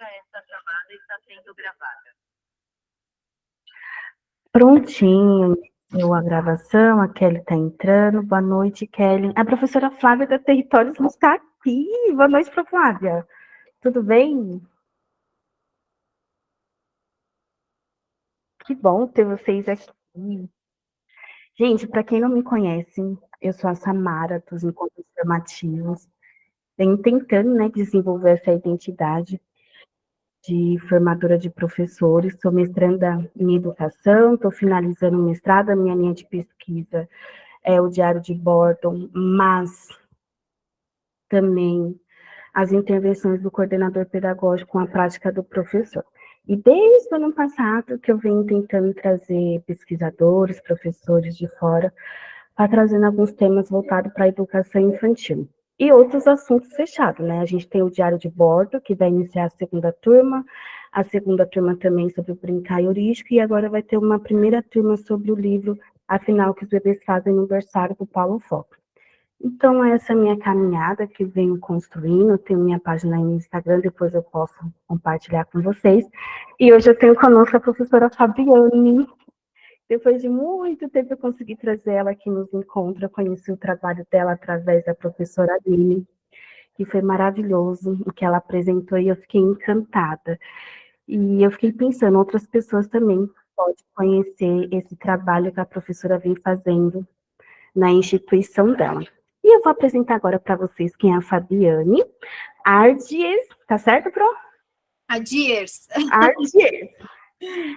esta chamada está sendo gravada. Prontinho, deu a gravação, a Kelly está entrando. Boa noite, Kelly. A professora Flávia da Territórios não está aqui. Boa noite, Prof. Flávia. Tudo bem? Que bom ter vocês aqui. Gente, para quem não me conhece, eu sou a Samara dos Encontros Formativos. Venho tentando, né, desenvolver essa identidade de formadora de professores. Sou mestranda em educação, estou finalizando o mestrado, a minha linha de pesquisa é o diário de bordo, mas também as intervenções do coordenador pedagógico com a prática do professor. E desde o ano passado que eu venho tentando trazer pesquisadores, professores de fora, para trazendo alguns temas voltados para a educação infantil. E outros assuntos fechados, né? A gente tem o diário de bordo, que vai iniciar a segunda turma também sobre o brincar heurístico, e agora vai ter uma primeira turma sobre o livro Afinal, que os bebês fazem no berçário, do Paulo Foco. Então, essa é a minha caminhada que venho construindo. Eu tenho minha página no Instagram, depois eu posso compartilhar com vocês. E hoje eu tenho conosco a professora Fabiane. Depois de muito tempo eu consegui trazer ela aqui nos encontros. Eu conheci o trabalho dela através da professora Aline, que foi maravilhoso o que ela apresentou e eu fiquei encantada. E eu fiquei pensando, outras pessoas também podem conhecer esse trabalho que a professora vem fazendo na instituição dela. E eu vou apresentar agora para vocês quem é a Fabiane Ardies, tá certo, Pro? Ardies. Ardies.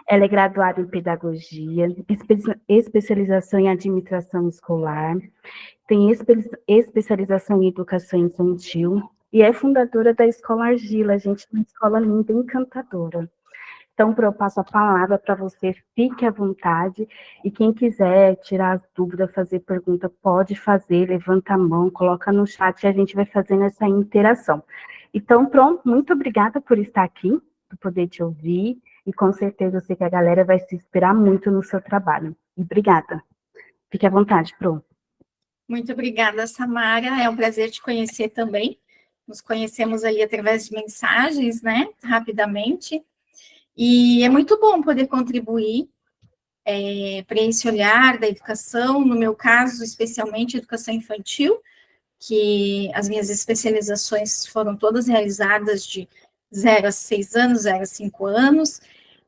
Ela é graduada em pedagogia, especialização em administração escolar, tem especialização em educação infantil e é fundadora da Escola Argila, gente, uma escola linda e encantadora. Então, eu passo a palavra para você, fique à vontade, e quem quiser tirar dúvida, fazer pergunta, pode fazer, levanta a mão, coloca no chat e a gente vai fazendo essa interação. Então, pronto, muito obrigada por estar aqui, por poder te ouvir, e com certeza eu sei que a galera vai se inspirar muito no seu trabalho. E obrigada. Fique à vontade, Pro. Muito obrigada, Samara, é um prazer te conhecer também. Nos conhecemos aí através de mensagens, né, rapidamente. E é muito bom poder contribuir para esse olhar da educação, no meu caso, especialmente educação infantil, que as minhas especializações foram todas realizadas de 0 a 6 anos, 0 a 5 anos,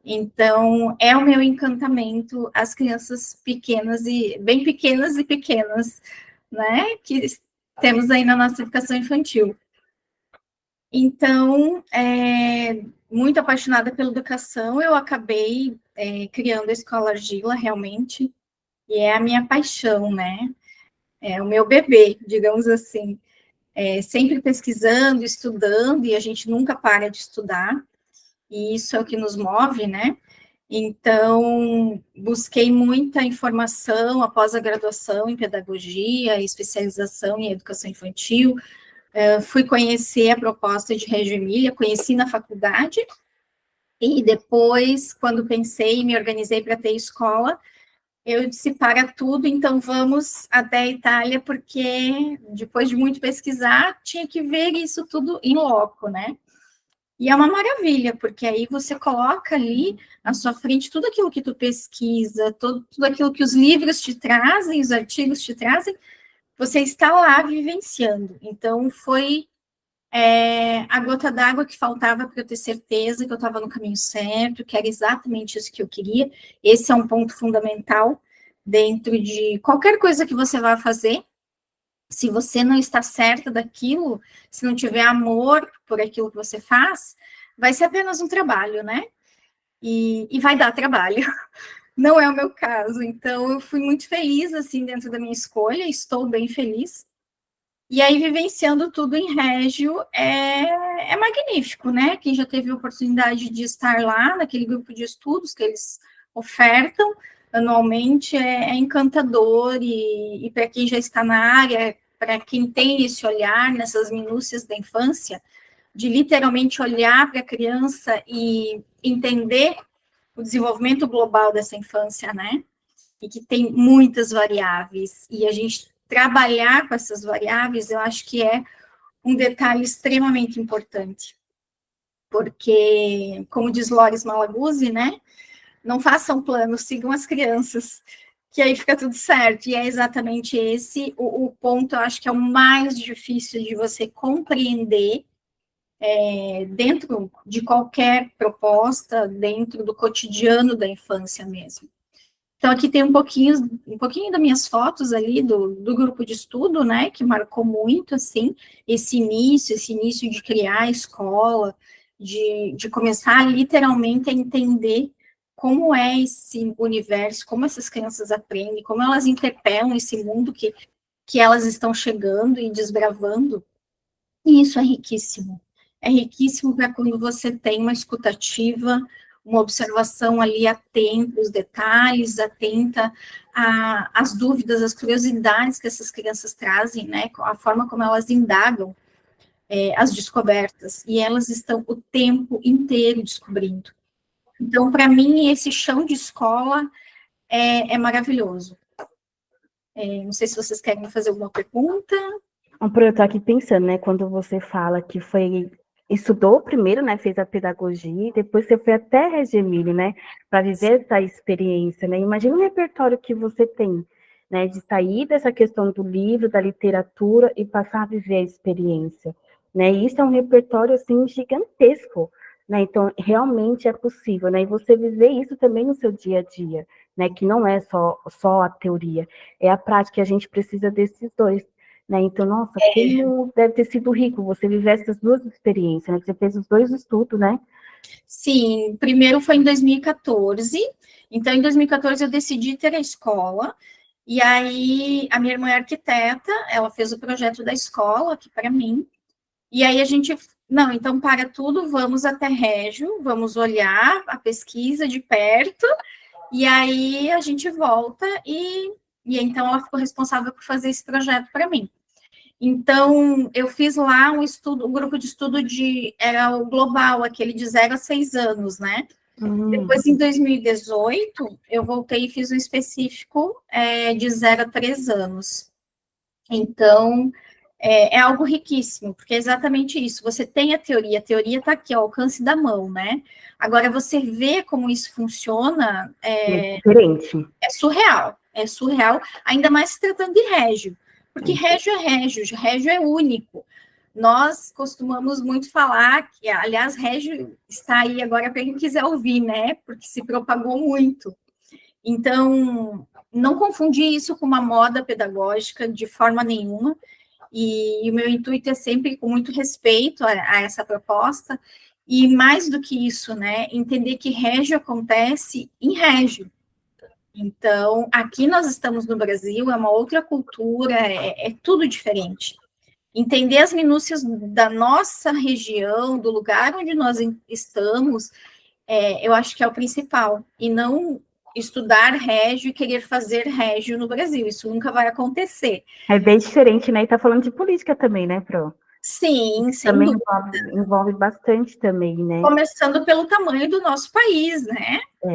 então é o meu encantamento as crianças pequenas e pequenas, né, que temos aí na nossa educação infantil. Então, muito apaixonada pela educação, eu acabei criando a Escola Argila, realmente, e é a minha paixão, né? É o meu bebê, digamos assim. Sempre pesquisando, estudando, e a gente nunca para de estudar, e isso é o que nos move, né? Então, busquei muita informação após a graduação em pedagogia, especialização em educação infantil, fui conhecer a proposta de Reggio Emília, conheci na faculdade, e depois, quando pensei e me organizei para ter escola, eu disse, para tudo, então vamos até a Itália, porque depois de muito pesquisar, tinha que ver isso tudo em loco, né? E é uma maravilha, porque aí você coloca ali à sua frente tudo aquilo que tu pesquisa, tudo aquilo que os livros te trazem, os artigos te trazem, você está lá vivenciando. Então, foi a gota d'água que faltava para eu ter certeza que eu estava no caminho certo, que era exatamente isso que eu queria. Esse é um ponto fundamental dentro de qualquer coisa que você vá fazer. Se você não está certa daquilo, se não tiver amor por aquilo que você faz, vai ser apenas um trabalho, né? E vai dar trabalho. Não é o meu caso. Então, eu fui muito feliz, assim, dentro da minha escolha, estou bem feliz. E aí, vivenciando tudo em Reggio, é magnífico, né? Quem já teve a oportunidade de estar lá, naquele grupo de estudos que eles ofertam anualmente, é encantador, e para quem já está na área, para quem tem esse olhar nessas minúcias da infância, de literalmente olhar para a criança e entender o desenvolvimento global dessa infância, né? E que tem muitas variáveis, e a gente trabalhar com essas variáveis, eu acho que é um detalhe extremamente importante. porque, como diz Loris Malaguzzi, né, não façam planos, sigam as crianças, que aí fica tudo certo. E é exatamente esse o ponto, eu acho que é o mais difícil de você compreender dentro de qualquer proposta, dentro do cotidiano da infância mesmo. Então, aqui tem um pouquinho das minhas fotos ali do grupo de estudo, né, que marcou muito, assim, esse início de criar a escola, de começar literalmente a entender como é esse universo, como essas crianças aprendem, como elas interpelam esse mundo que elas estão chegando e desbravando, e isso é riquíssimo. É riquíssimo para quando você tem uma escutativa, uma observação ali atenta aos detalhes, atenta às dúvidas, às curiosidades que essas crianças trazem, né? A forma como elas indagam as descobertas, e elas estão o tempo inteiro descobrindo. Então, para mim, esse chão de escola é maravilhoso. Não sei se vocês querem me fazer alguma pergunta. Eu tô aqui pensando, né, quando você fala que estudou primeiro, né, fez a pedagogia, e depois você foi até Reggio Emílio, né, para viver essa experiência, né, imagina o repertório que você tem, né, de sair dessa questão do livro, da literatura e passar a viver a experiência, né, e isso é um repertório, assim, gigantesco, né, então realmente é possível, né, e você viver isso também no seu dia a dia, né, que não é só a teoria, é a prática, a gente precisa desses dois, né? Então, nossa, como deve ter sido rico você viver essas duas experiências, né? Você fez os dois estudos, né? Sim, primeiro foi em 2014. Então, em 2014 eu decidi ter a escola. E aí, a minha irmã é arquiteta, ela fez o projeto da escola aqui para mim. E aí a gente, não, então para tudo, vamos até Régio, vamos olhar a pesquisa de perto. E aí a gente volta e então ela ficou responsável por fazer esse projeto para mim. Então, eu fiz lá um grupo de estudo era o global, aquele de 0 a 6 anos, né? Depois, em 2018, eu voltei e fiz um específico de 0 a 3 anos. Então, é algo riquíssimo, porque é exatamente isso. Você tem a teoria está aqui, ao alcance da mão, né? Agora, você vê como isso funciona, Diferente. é surreal, ainda mais se tratando de Régio, porque Régio é único. Nós costumamos muito falar que, aliás, Régio está aí agora para quem quiser ouvir, né? Porque se propagou muito. Então, não confundir isso com uma moda pedagógica de forma nenhuma. E o meu intuito é sempre com muito respeito a essa proposta. E mais do que isso, né? Entender que Régio acontece em Régio. Então, aqui nós estamos no Brasil, é uma outra cultura, é tudo diferente. Entender as minúcias da nossa região, do lugar onde nós estamos, eu acho que é o principal. E não estudar régio e querer fazer régio no Brasil. Isso nunca vai acontecer. É bem diferente, né? E tá falando de política também, né, Pro? Sim, sem Também dúvida. envolve bastante também, né? Começando pelo tamanho do nosso país, né? É.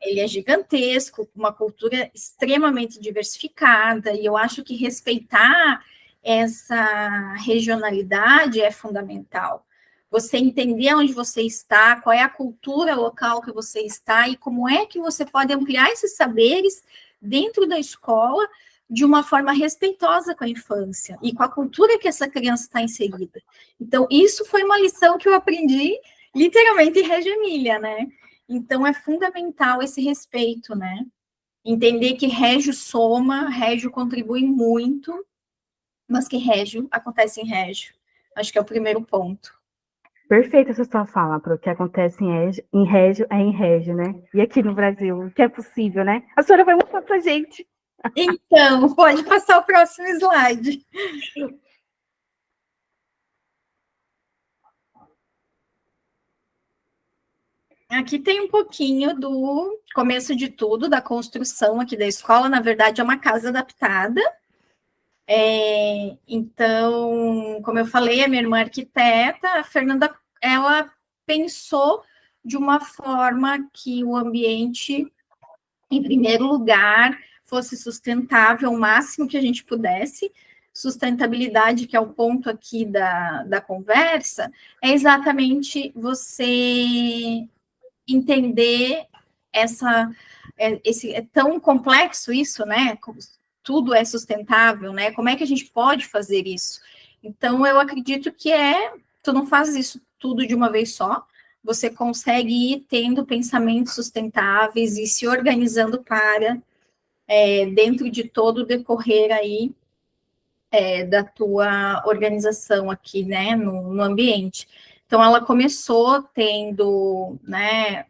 Ele é gigantesco, uma cultura extremamente diversificada, e eu acho que respeitar essa regionalidade é fundamental. Você entender onde você está, qual é a cultura local que você está e como é que você pode ampliar esses saberes dentro da escola de uma forma respeitosa com a infância e com a cultura que essa criança está inserida. Então, isso foi uma lição que eu aprendi literalmente em Reggio Emília, né? Então, é fundamental esse respeito, né? Entender que Régio soma, Régio contribui muito, mas que Régio acontece em Régio. Acho que é o primeiro ponto. Perfeita essa sua fala, Pro. O que acontece é em Régio, né? E aqui no Brasil, o que é possível, né? A senhora vai mostrar pra gente. Então, pode passar o próximo slide. Aqui tem um pouquinho do começo de tudo, da construção aqui da escola. Na verdade, é uma casa adaptada. Então, como eu falei, a minha irmã é arquiteta, a Fernanda, ela pensou de uma forma que o ambiente, em primeiro lugar, fosse sustentável o máximo que a gente pudesse, sustentabilidade, que é o ponto aqui da conversa, é exatamente você entender é tão complexo isso, né? Tudo é sustentável, né? Como é que a gente pode fazer isso? Então, eu acredito que tu não faz isso tudo de uma vez só, você consegue ir tendo pensamentos sustentáveis e se organizando para, dentro de todo o decorrer aí, da tua organização aqui, né, no ambiente. Então, ela começou tendo, né,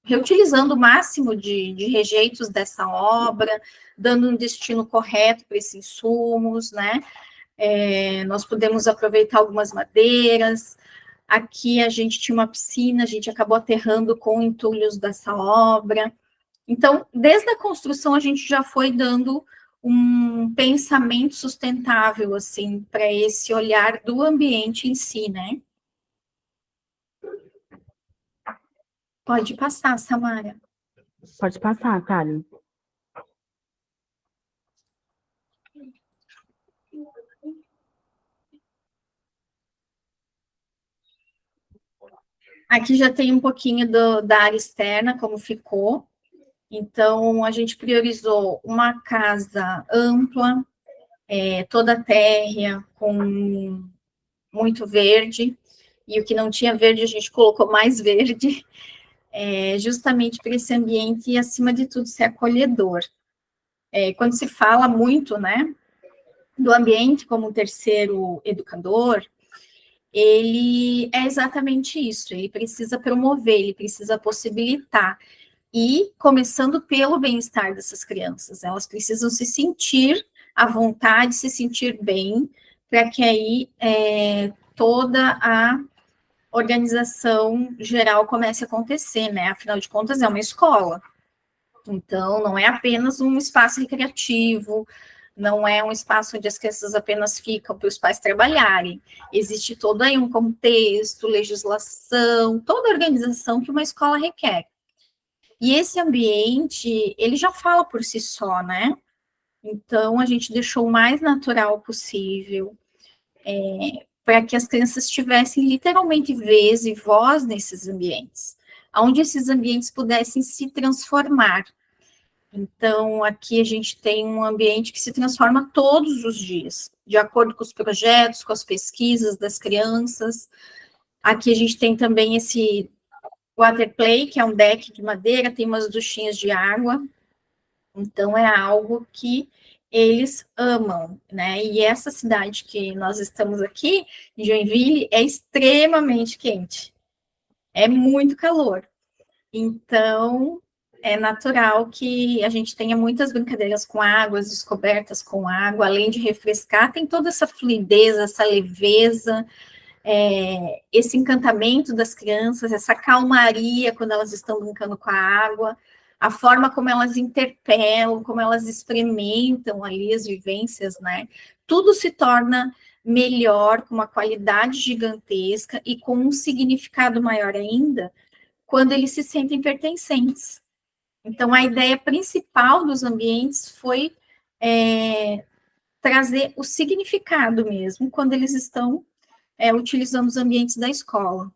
reutilizando o máximo de rejeitos dessa obra, dando um destino correto para esses insumos, né, nós pudemos aproveitar algumas madeiras. Aqui a gente tinha uma piscina, a gente acabou aterrando com entulhos dessa obra. Então, desde a construção, a gente já foi dando um pensamento sustentável, assim, para esse olhar do ambiente em si, né? Pode passar, Samara. Pode passar, Thales. Aqui já tem um pouquinho da área externa, como ficou. Então, a gente priorizou uma casa ampla, toda térrea, com muito verde, e o que não tinha verde, a gente colocou mais verde, justamente para esse ambiente e, acima de tudo, ser acolhedor. Quando se fala muito, né, do ambiente como um terceiro educador, ele é exatamente isso, ele precisa promover, ele precisa possibilitar, e começando pelo bem-estar dessas crianças, elas precisam se sentir à vontade, se sentir bem, para que aí toda a organização geral comece a acontecer, né? Afinal de contas, é uma escola. Então, não é apenas um espaço recreativo, não é um espaço onde as crianças apenas ficam para os pais trabalharem. Existe todo aí um contexto, legislação, toda a organização que uma escola requer. E esse ambiente, ele já fala por si só, né? Então, a gente deixou o mais natural possível, para que as crianças tivessem literalmente vez e voz nesses ambientes, onde esses ambientes pudessem se transformar. Então, aqui a gente tem um ambiente que se transforma todos os dias, de acordo com os projetos, com as pesquisas das crianças. Aqui a gente tem também esse water play, que é um deck de madeira, tem umas duchinhas de água. Então, é algo que eles amam, né? E essa cidade que nós estamos aqui, em Joinville, é extremamente quente. É muito calor. Então, é natural que a gente tenha muitas brincadeiras com água, as descobertas com água, além de refrescar, tem toda essa fluidez, essa leveza, esse encantamento das crianças, essa calmaria quando elas estão brincando com a água, a forma como elas interpelam, como elas experimentam ali as vivências, né? Tudo se torna melhor, com uma qualidade gigantesca e com um significado maior ainda, quando eles se sentem pertencentes. Então, a ideia principal dos ambientes foi trazer o significado mesmo, quando eles estão utilizando os ambientes da escola.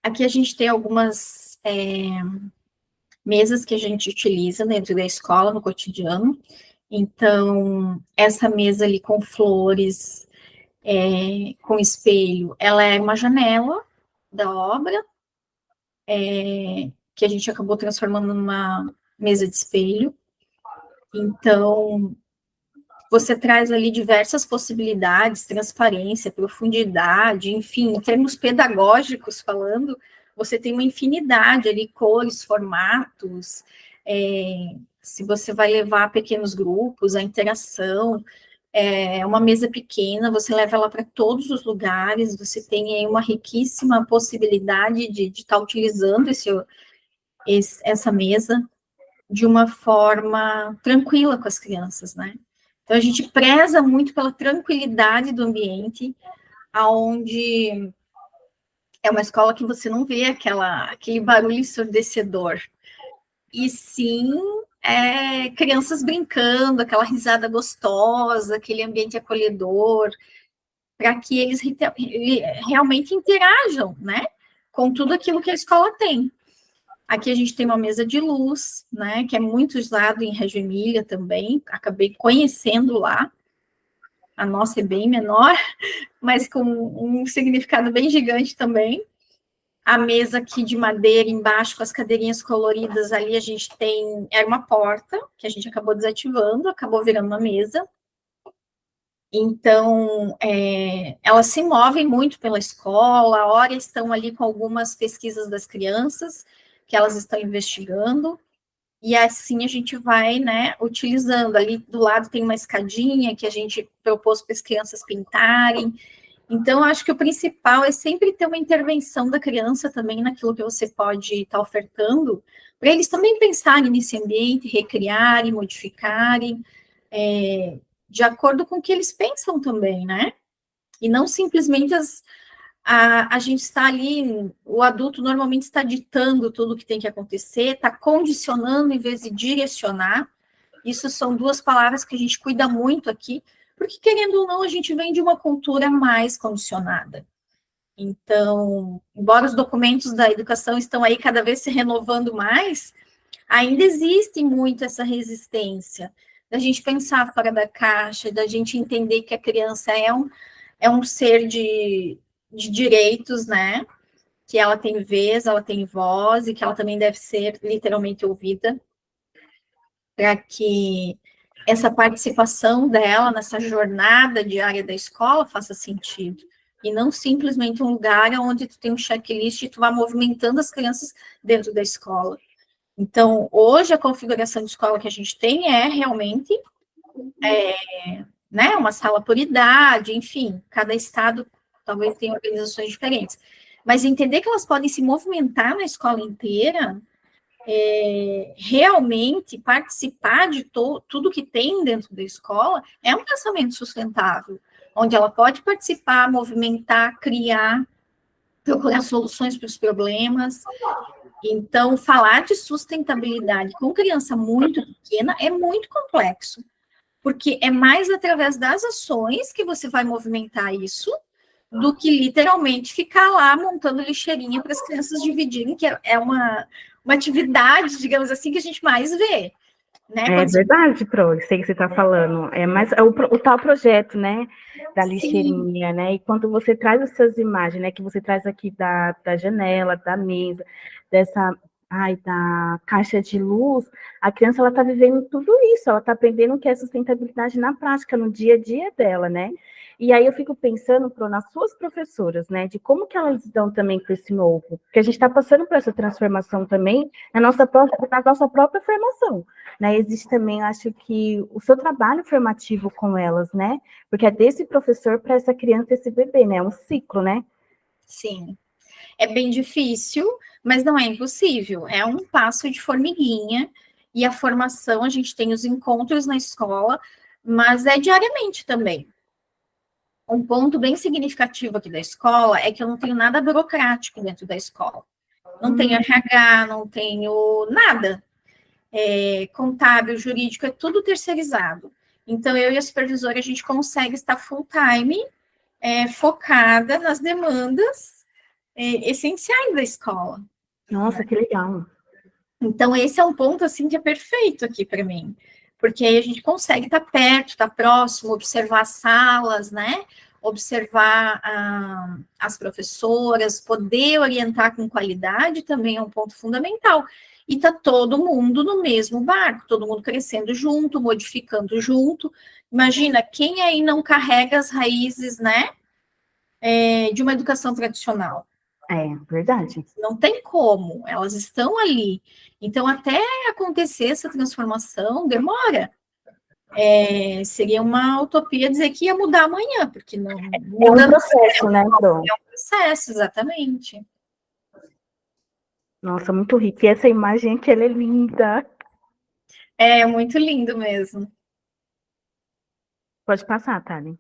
Aqui a gente tem algumas mesas que a gente utiliza dentro da escola, no cotidiano. Então, essa mesa ali com flores, com espelho, ela é uma janela da obra, que a gente acabou transformando numa mesa de espelho. Então, você traz ali diversas possibilidades, transparência, profundidade, enfim, em termos pedagógicos falando, você tem uma infinidade ali, cores, formatos, se você vai levar pequenos grupos, a interação, uma mesa pequena, você leva ela para todos os lugares, você tem aí uma riquíssima possibilidade de estar utilizando essa mesa de uma forma tranquila com as crianças, né? Então, a gente preza muito pela tranquilidade do ambiente, aonde É uma escola que você não vê aquele barulho ensurdecedor. E sim, crianças brincando, aquela risada gostosa, aquele ambiente acolhedor, para que eles realmente interajam, né, com tudo aquilo que a escola tem. Aqui a gente tem uma mesa de luz, né, que é muito usado em Reggio Emília também, acabei conhecendo lá. A nossa é bem menor, mas com um significado bem gigante também. A mesa aqui de madeira embaixo, com as cadeirinhas coloridas, ali a gente tem, era uma porta, que a gente acabou desativando, acabou virando uma mesa. Então, elas se movem muito pela escola, ora estão ali com algumas pesquisas das crianças, que elas estão investigando, e assim a gente vai, né, utilizando. Ali do lado tem uma escadinha que a gente propôs para as crianças pintarem. Então, acho que o principal é sempre ter uma intervenção da criança também naquilo que você pode estar ofertando, para eles também pensarem nesse ambiente, recriarem, modificarem, de acordo com o que eles pensam também, né? E não simplesmente a gente está ali, o adulto normalmente está ditando tudo o que tem que acontecer, está condicionando em vez de direcionar. Isso são duas palavras que a gente cuida muito aqui, porque, querendo ou não, a gente vem de uma cultura mais condicionada. Então, embora os documentos da educação estão aí cada vez se renovando mais, ainda existe muito essa resistência da gente pensar fora da caixa, da gente entender que a criança é um ser de direitos, né? Que ela tem vez, ela tem voz e que ela também deve ser literalmente ouvida, para que essa participação dela nessa jornada diária da escola faça sentido. E não simplesmente um lugar onde tu tem um checklist e tu vai movimentando as crianças dentro da escola. Então, hoje, a configuração de escola que a gente tem é realmente né, uma sala por idade, enfim, cada estado talvez tenha organizações diferentes. Mas entender que elas podem se movimentar na escola inteira, realmente participar de tudo que tem dentro da escola, é um pensamento sustentável, onde ela pode participar, movimentar, criar, procurar soluções para os problemas. Então, falar de sustentabilidade com criança muito pequena é muito complexo, porque é mais através das ações que você vai movimentar isso, do que literalmente ficar lá montando lixeirinha para as crianças dividirem, que é uma atividade, digamos assim, que a gente mais vê. Né? É verdade, Pro, sei que você está falando. É mais o tal projeto, né? Da lixeirinha, né? E quando você traz essas imagens, né? Que você traz aqui da janela, da mesa, dessa. Ai, da caixa de luz, a criança ela está vivendo tudo isso, ela está aprendendo o que é sustentabilidade na prática, no dia a dia dela, né? E aí eu fico pensando, Pro, nas suas professoras, né? De como que elas dão também com esse novo, porque a gente está passando por essa transformação também na nossa própria formação. Né, existe também, acho que, o seu trabalho formativo com elas, né? Porque é desse professor para essa criança, esse bebê, né? É um ciclo, né? Sim. É bem difícil, mas não é impossível. É um passo de formiguinha. E a formação, a gente tem os encontros na escola, mas é diariamente também. Um ponto bem significativo aqui da escola é que eu não tenho nada burocrático dentro da escola. Não tenho RH, não tenho nada. Contábil, jurídico, é tudo terceirizado. Então, eu e a supervisora, a gente consegue estar full time, focada nas demandas essenciais da escola. Nossa, que legal. Então, esse é um ponto, assim, que é perfeito aqui para mim, porque aí a gente consegue estar perto, estar próximo, observar as salas, né? Observar as professoras, poder orientar com qualidade também é um ponto fundamental. E tá todo mundo no mesmo barco, todo mundo crescendo junto, modificando junto. Imagina, quem aí não carrega as raízes, né, de uma educação tradicional? É, verdade. Não tem como, elas estão ali. Então, até acontecer essa transformação, demora. Seria uma utopia dizer que ia mudar amanhã, porque não É um muda. processo, né, Pro? É um processo, exatamente. Nossa, muito rico. E essa imagem aqui, ela é linda. É muito lindo mesmo. Pode passar, Thali.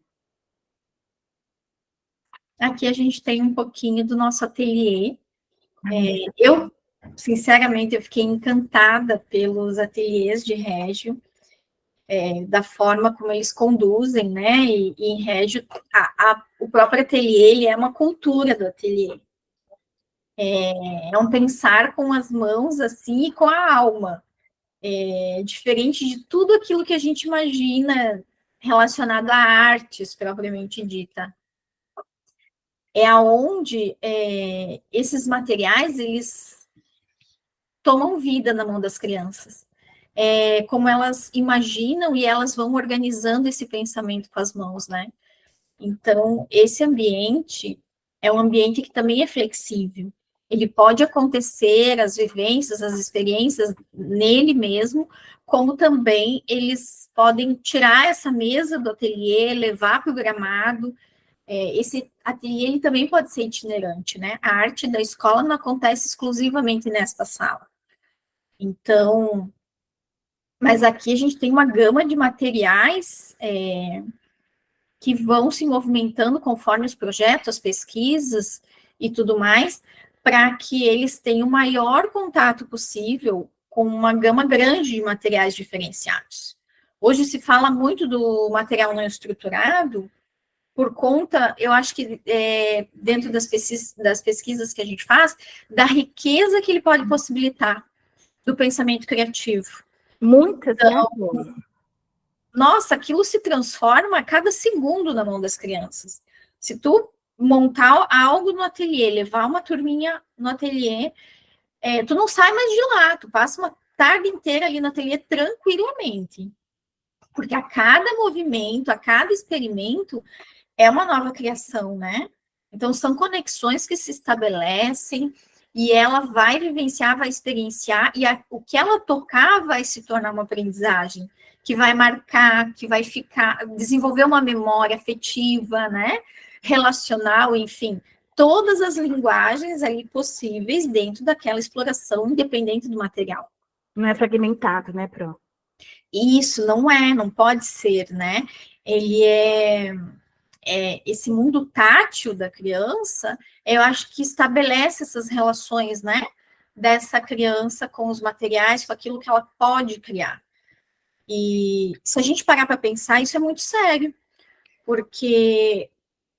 Aqui a gente tem um pouquinho do nosso ateliê. Eu, sinceramente, eu fiquei encantada pelos ateliês de Régio, da forma como eles conduzem, né? E em Régio, o próprio ateliê, ele é uma cultura do ateliê. É um pensar com as mãos, assim, e com a alma. É diferente de tudo aquilo que a gente imagina relacionado a artes, propriamente dita. É aonde esses materiais, eles tomam vida na mão das crianças. Como elas imaginam e elas vão organizando esse pensamento com as mãos, né? Então, esse ambiente é um ambiente que também é flexível. Ele pode acontecer, as vivências, as experiências nele mesmo, como também eles podem tirar essa mesa do ateliê, levar para o gramado. Esse ateliê ele também pode ser itinerante, né? A arte da escola não acontece exclusivamente nesta sala. Então, mas aqui a gente tem uma gama de materiais que vão se movimentando conforme os projetos, as pesquisas e tudo mais, para que eles tenham o maior contato possível com uma gama grande de materiais diferenciados. Hoje se fala muito do material não estruturado, por conta, eu acho que dentro das pesquisas que a gente faz, da riqueza que ele pode possibilitar do pensamento criativo. Muitas, né? Nossa, aquilo se transforma a cada segundo na mão das crianças. Se tu montar algo no ateliê, levar uma turminha no ateliê, tu não sai mais de lá, tu passa uma tarde inteira ali no ateliê tranquilamente. Porque a cada movimento, a cada experimento, é uma nova criação, né? Então, são conexões que se estabelecem e ela vai vivenciar, vai experienciar, e o que ela tocar vai se tornar uma aprendizagem, que vai marcar, que vai ficar, desenvolver uma memória afetiva, né? Relacional, enfim, todas as linguagens ali possíveis dentro daquela exploração, independente do material. Não é fragmentado, né, Pro? Isso não pode ser, né? Ele esse mundo tátil da criança, eu acho que estabelece essas relações, né, dessa criança com os materiais, com aquilo que ela pode criar. E se a gente parar para pensar, isso é muito sério, porque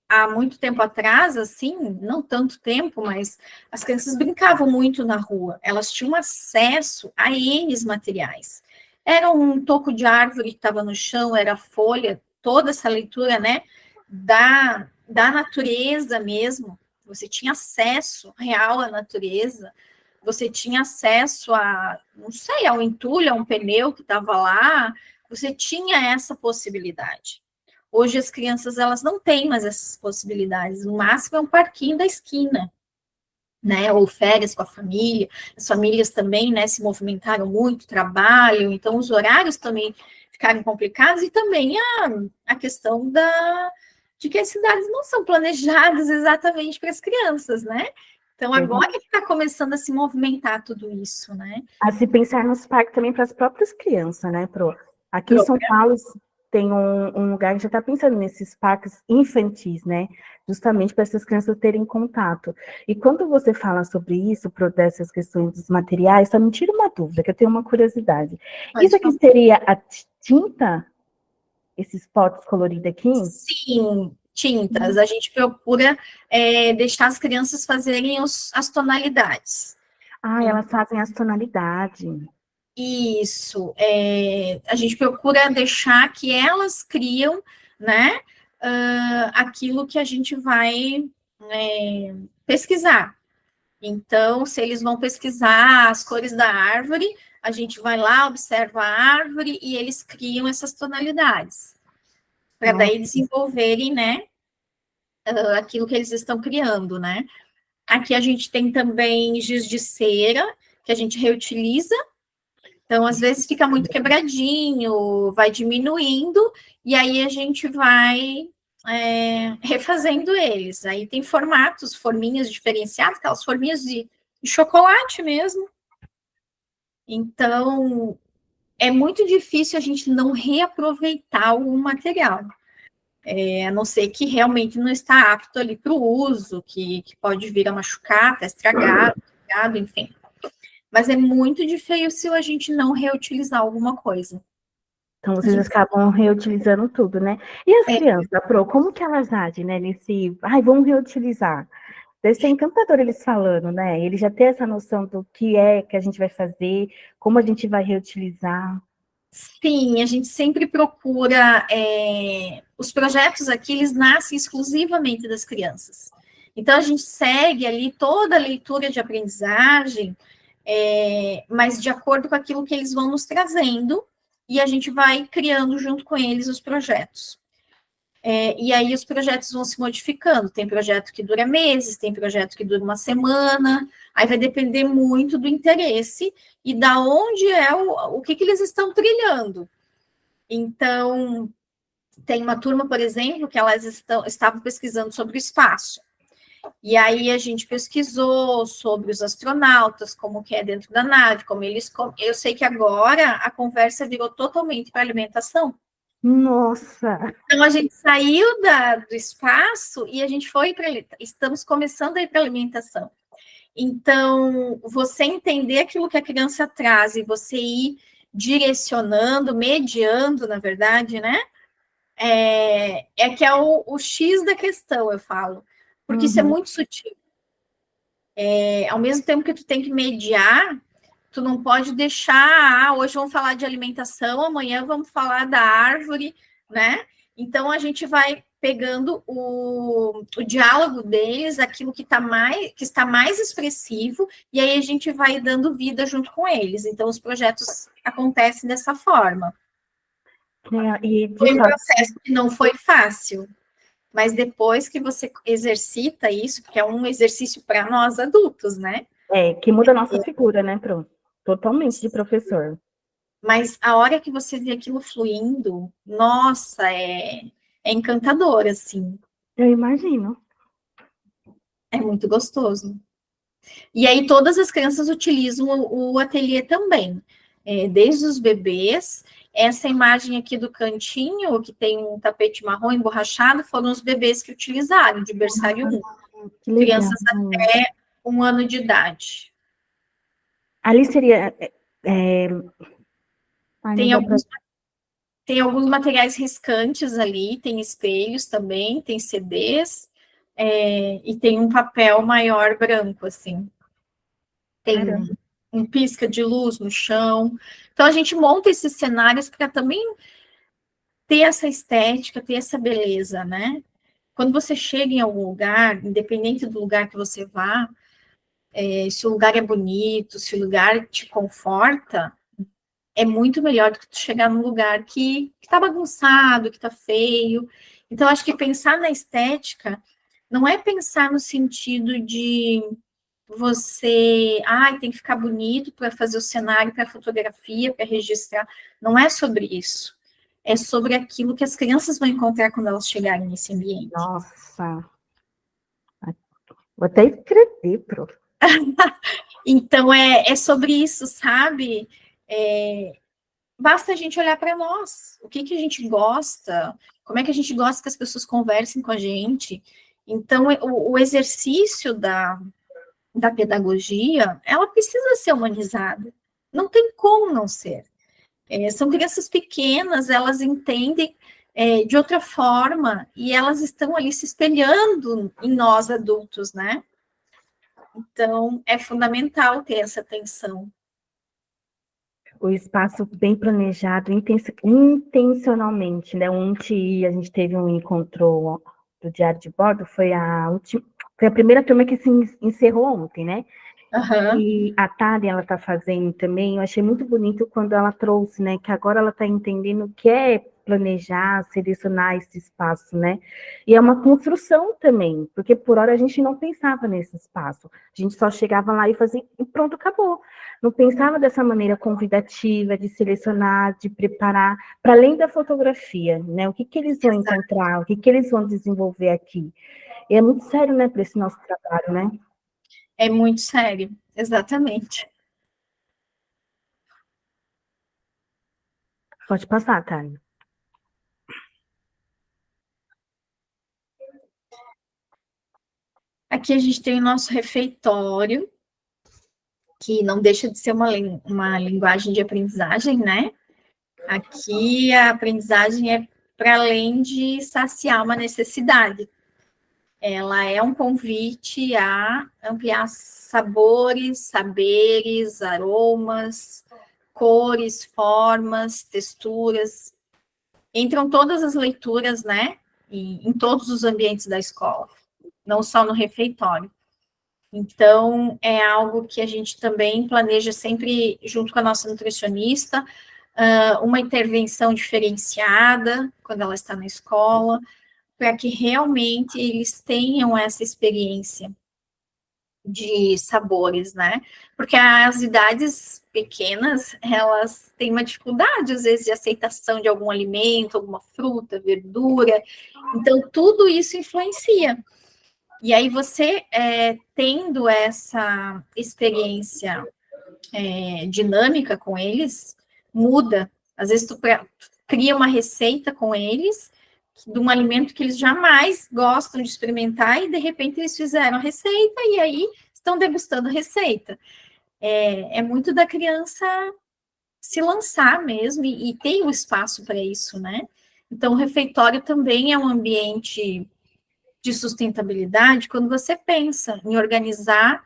há muito tempo atrás, assim, não tanto tempo, mas as crianças brincavam muito na rua, elas tinham acesso a N materiais. Era um toco de árvore que estava no chão, era folha, toda essa leitura, né, da natureza mesmo. Você tinha acesso real à natureza, você tinha acesso a, não sei, ao entulho, a um pneu que estava lá, você tinha essa possibilidade. Hoje as crianças elas não têm mais essas possibilidades. O máximo é um parquinho da esquina, né? Ou férias com a família. As famílias também, né, se movimentaram muito, trabalham, então os horários também ficaram complicados e também a questão de que as cidades não são planejadas exatamente para as crianças, né? Então agora que está começando a se movimentar tudo isso, né? A se pensar nos parques também para as próprias crianças, né, Pro? Aqui em São Paulo tem um lugar que já está pensando nesses parques infantis, né? Justamente para essas crianças terem contato. E quando você fala sobre isso, Pro, dessas questões dos materiais, só me tira uma dúvida, que eu tenho uma curiosidade. Isso aqui seria a tinta? Esses potes coloridos aqui? Sim, tintas. A gente procura deixar as crianças fazerem as tonalidades. Elas fazem as tonalidades. Isso. A gente procura deixar que elas criam, né, aquilo que a gente vai pesquisar. Então, se eles vão pesquisar as cores da árvore, a gente vai lá, observa a árvore e eles criam essas tonalidades. Para daí desenvolverem, né, aquilo que eles estão criando, né? Aqui a gente tem também giz de cera, que a gente reutiliza. Então, às vezes fica muito quebradinho, vai diminuindo, e aí a gente vai refazendo eles. Aí tem formatos, forminhas diferenciadas, aquelas forminhas de chocolate mesmo. Então, é muito difícil a gente não reaproveitar o material. A não ser que realmente não está apto ali para o uso, que pode vir a machucar, está estragado, enfim. Mas é muito difícil a gente não reutilizar alguma coisa. Então, vocês acabam reutilizando tudo, né? E as crianças, Pro, como que elas agem, né? Nesse, vamos reutilizar. Deve ser encantador eles falando, né? Eles já têm essa noção do que é que a gente vai fazer, como a gente vai reutilizar. Sim, a gente sempre procura. Os projetos aqui, eles nascem exclusivamente das crianças. Então, a gente segue ali toda a leitura de aprendizagem, mas de acordo com aquilo que eles vão nos trazendo, e a gente vai criando junto com eles os projetos. E aí os projetos vão se modificando. Tem projeto que dura meses, tem projeto que dura uma semana, aí vai depender muito do interesse e da onde é o que eles estão trilhando. Então, tem uma turma, por exemplo, que elas estavam pesquisando sobre o espaço. E aí a gente pesquisou sobre os astronautas, como que é dentro da nave, como eles... Eu sei que agora a conversa virou totalmente para alimentação. Nossa! Então, a gente saiu do espaço e a gente foi para... Estamos começando a ir para alimentação. Então, você entender aquilo que a criança traz e você ir direcionando, mediando, na verdade, né? Que é o X da questão, eu falo. Porque isso é muito sutil. Ao mesmo tempo que tu tem que mediar, tu não pode deixar, hoje vamos falar de alimentação, amanhã vamos falar da árvore, né? Então, a gente vai pegando o diálogo deles, aquilo que está mais expressivo, e aí a gente vai dando vida junto com eles. Então, os projetos acontecem dessa forma. Foi um processo que não foi fácil, mas depois que você exercita isso, porque é um exercício para nós adultos, né? Que muda a nossa figura, né, Pro? Totalmente de professor. Mas a hora que você vê aquilo fluindo, nossa, é encantador, assim. Eu imagino. É muito gostoso. E aí todas as crianças utilizam o ateliê também. Desde os bebês, essa imagem aqui do cantinho, que tem um tapete marrom emborrachado, foram os bebês que utilizaram, de berçário 1. Que legal. Crianças até 1 ano de idade. Ali seria... Tem alguns materiais riscantes ali, tem espelhos também, tem CDs, e tem um papel maior branco, assim. Tem um pisca de luz no chão. Então, a gente monta esses cenários para também ter essa estética, ter essa beleza, né? Quando você chega em algum lugar, independente do lugar que você vá, se o lugar é bonito, se o lugar te conforta, é muito melhor do que tu chegar num lugar que tá bagunçado, que tá feio. Então, acho que pensar na estética não é pensar no sentido de você, tem que ficar bonito para fazer o cenário, para fotografia, para registrar. Não é sobre isso. É sobre aquilo que as crianças vão encontrar quando elas chegarem nesse ambiente. Nossa! Vou até escrever, Pro. Então, é sobre isso, sabe? Basta a gente olhar para nós, o que a gente gosta, como é que a gente gosta que as pessoas conversem com a gente. Então, o exercício da pedagogia, ela precisa ser humanizada. Não tem como não ser. São crianças pequenas, elas entendem de outra forma, e elas estão ali se espelhando em nós adultos, né? Então, é fundamental ter essa atenção. O espaço bem planejado, intencionalmente, né? Ontem a gente teve um encontro do Diário de Bordo, foi a primeira turma que se encerrou ontem, né? Uhum. E a Thalia, ela está fazendo também, eu achei muito bonito quando ela trouxe, né? Que agora ela está entendendo o que é planejar, selecionar esse espaço, né? E é uma construção também, porque por hora a gente não pensava nesse espaço. A gente só chegava lá e fazia, e pronto, acabou. Não pensava dessa maneira convidativa, de selecionar, de preparar, para além da fotografia, né? O que eles vão encontrar, o que eles vão desenvolver aqui. E é muito sério, né, para esse nosso trabalho, né? É muito sério, exatamente. Pode passar, Thalia. Aqui a gente tem o nosso refeitório, que não deixa de ser uma linguagem de aprendizagem, né? Aqui a aprendizagem é para além de saciar uma necessidade. Ela é um convite a ampliar sabores, saberes, aromas, cores, formas, texturas. Entram todas as leituras, né? Em todos os ambientes da escola, não só no refeitório. Então, é algo que a gente também planeja sempre, junto com a nossa nutricionista, uma intervenção diferenciada quando ela está na escola, para que realmente eles tenham essa experiência de sabores, né? Porque as idades pequenas, elas têm uma dificuldade, às vezes, de aceitação de algum alimento, alguma fruta, verdura. Então, tudo isso influencia. E aí, você, tendo essa experiência dinâmica com eles, muda. Às vezes, tu cria uma receita com eles, de um alimento que eles jamais gostam de experimentar, e de repente eles fizeram a receita, e aí estão degustando a receita. É muito da criança se lançar mesmo, e tem o espaço para isso, né? Então, o refeitório também é um ambiente de sustentabilidade quando você pensa em organizar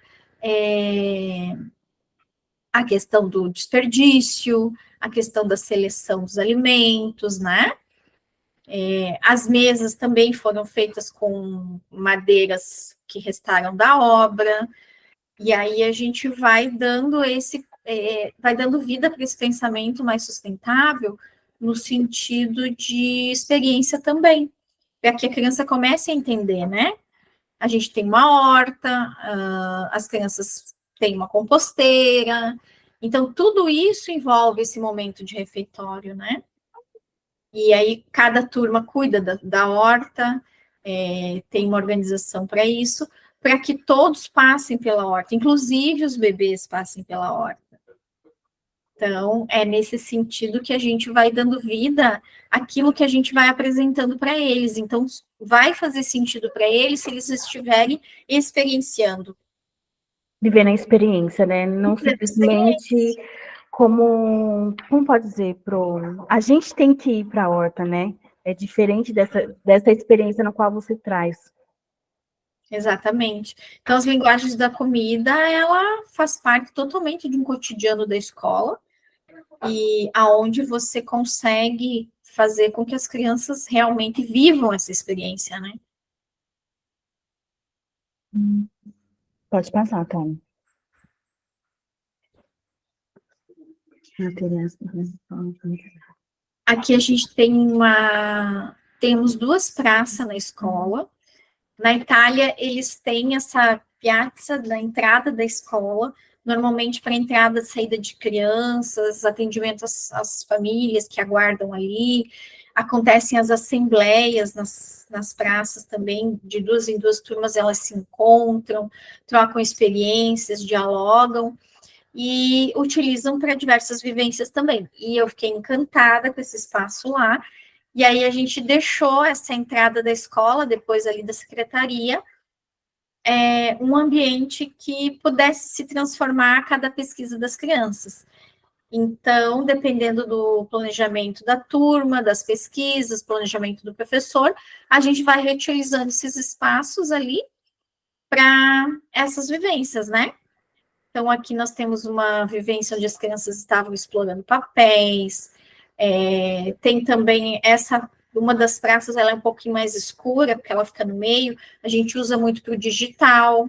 a questão do desperdício, a questão da seleção dos alimentos, né? As mesas também foram feitas com madeiras que restaram da obra, e aí a gente vai dando vai dando vida para esse pensamento mais sustentável, no sentido de experiência também, para que a criança comece a entender, né? A gente tem uma horta, as crianças têm uma composteira, então tudo isso envolve esse momento de refeitório, né? E aí cada turma cuida da horta, tem uma organização para isso, para que todos passem pela horta, inclusive os bebês passem pela horta. Então, é nesse sentido que a gente vai dando vida àquilo que a gente vai apresentando para eles. Então, vai fazer sentido para eles se eles estiverem experienciando. Viver na experiência, né? Não simplesmente como pode dizer, a gente tem que ir para a horta, né? É diferente dessa experiência na qual você traz. Exatamente. Então, as linguagens da comida, ela faz parte totalmente de um cotidiano da escola, e aonde você consegue fazer com que as crianças realmente vivam essa experiência, né? Pode passar, Tom. Aqui a gente temos duas praças na escola. Na Itália, eles têm essa piazza na entrada da escola, normalmente para entrada e saída de crianças, atendimento às famílias que aguardam ali. Acontecem as assembleias nas praças também, de duas em duas turmas elas se encontram, trocam experiências, dialogam e utilizam para diversas vivências também. E eu fiquei encantada com esse espaço lá. E aí a gente deixou essa entrada da escola, depois ali da secretaria, um ambiente que pudesse se transformar a cada pesquisa das crianças. Então, dependendo do planejamento da turma, das pesquisas, planejamento do professor, a gente vai reutilizando esses espaços ali para essas vivências, né? Então, aqui nós temos uma vivência onde as crianças estavam explorando papéis, tem também uma das praças, ela é um pouquinho mais escura, porque ela fica no meio, a gente usa muito para o digital,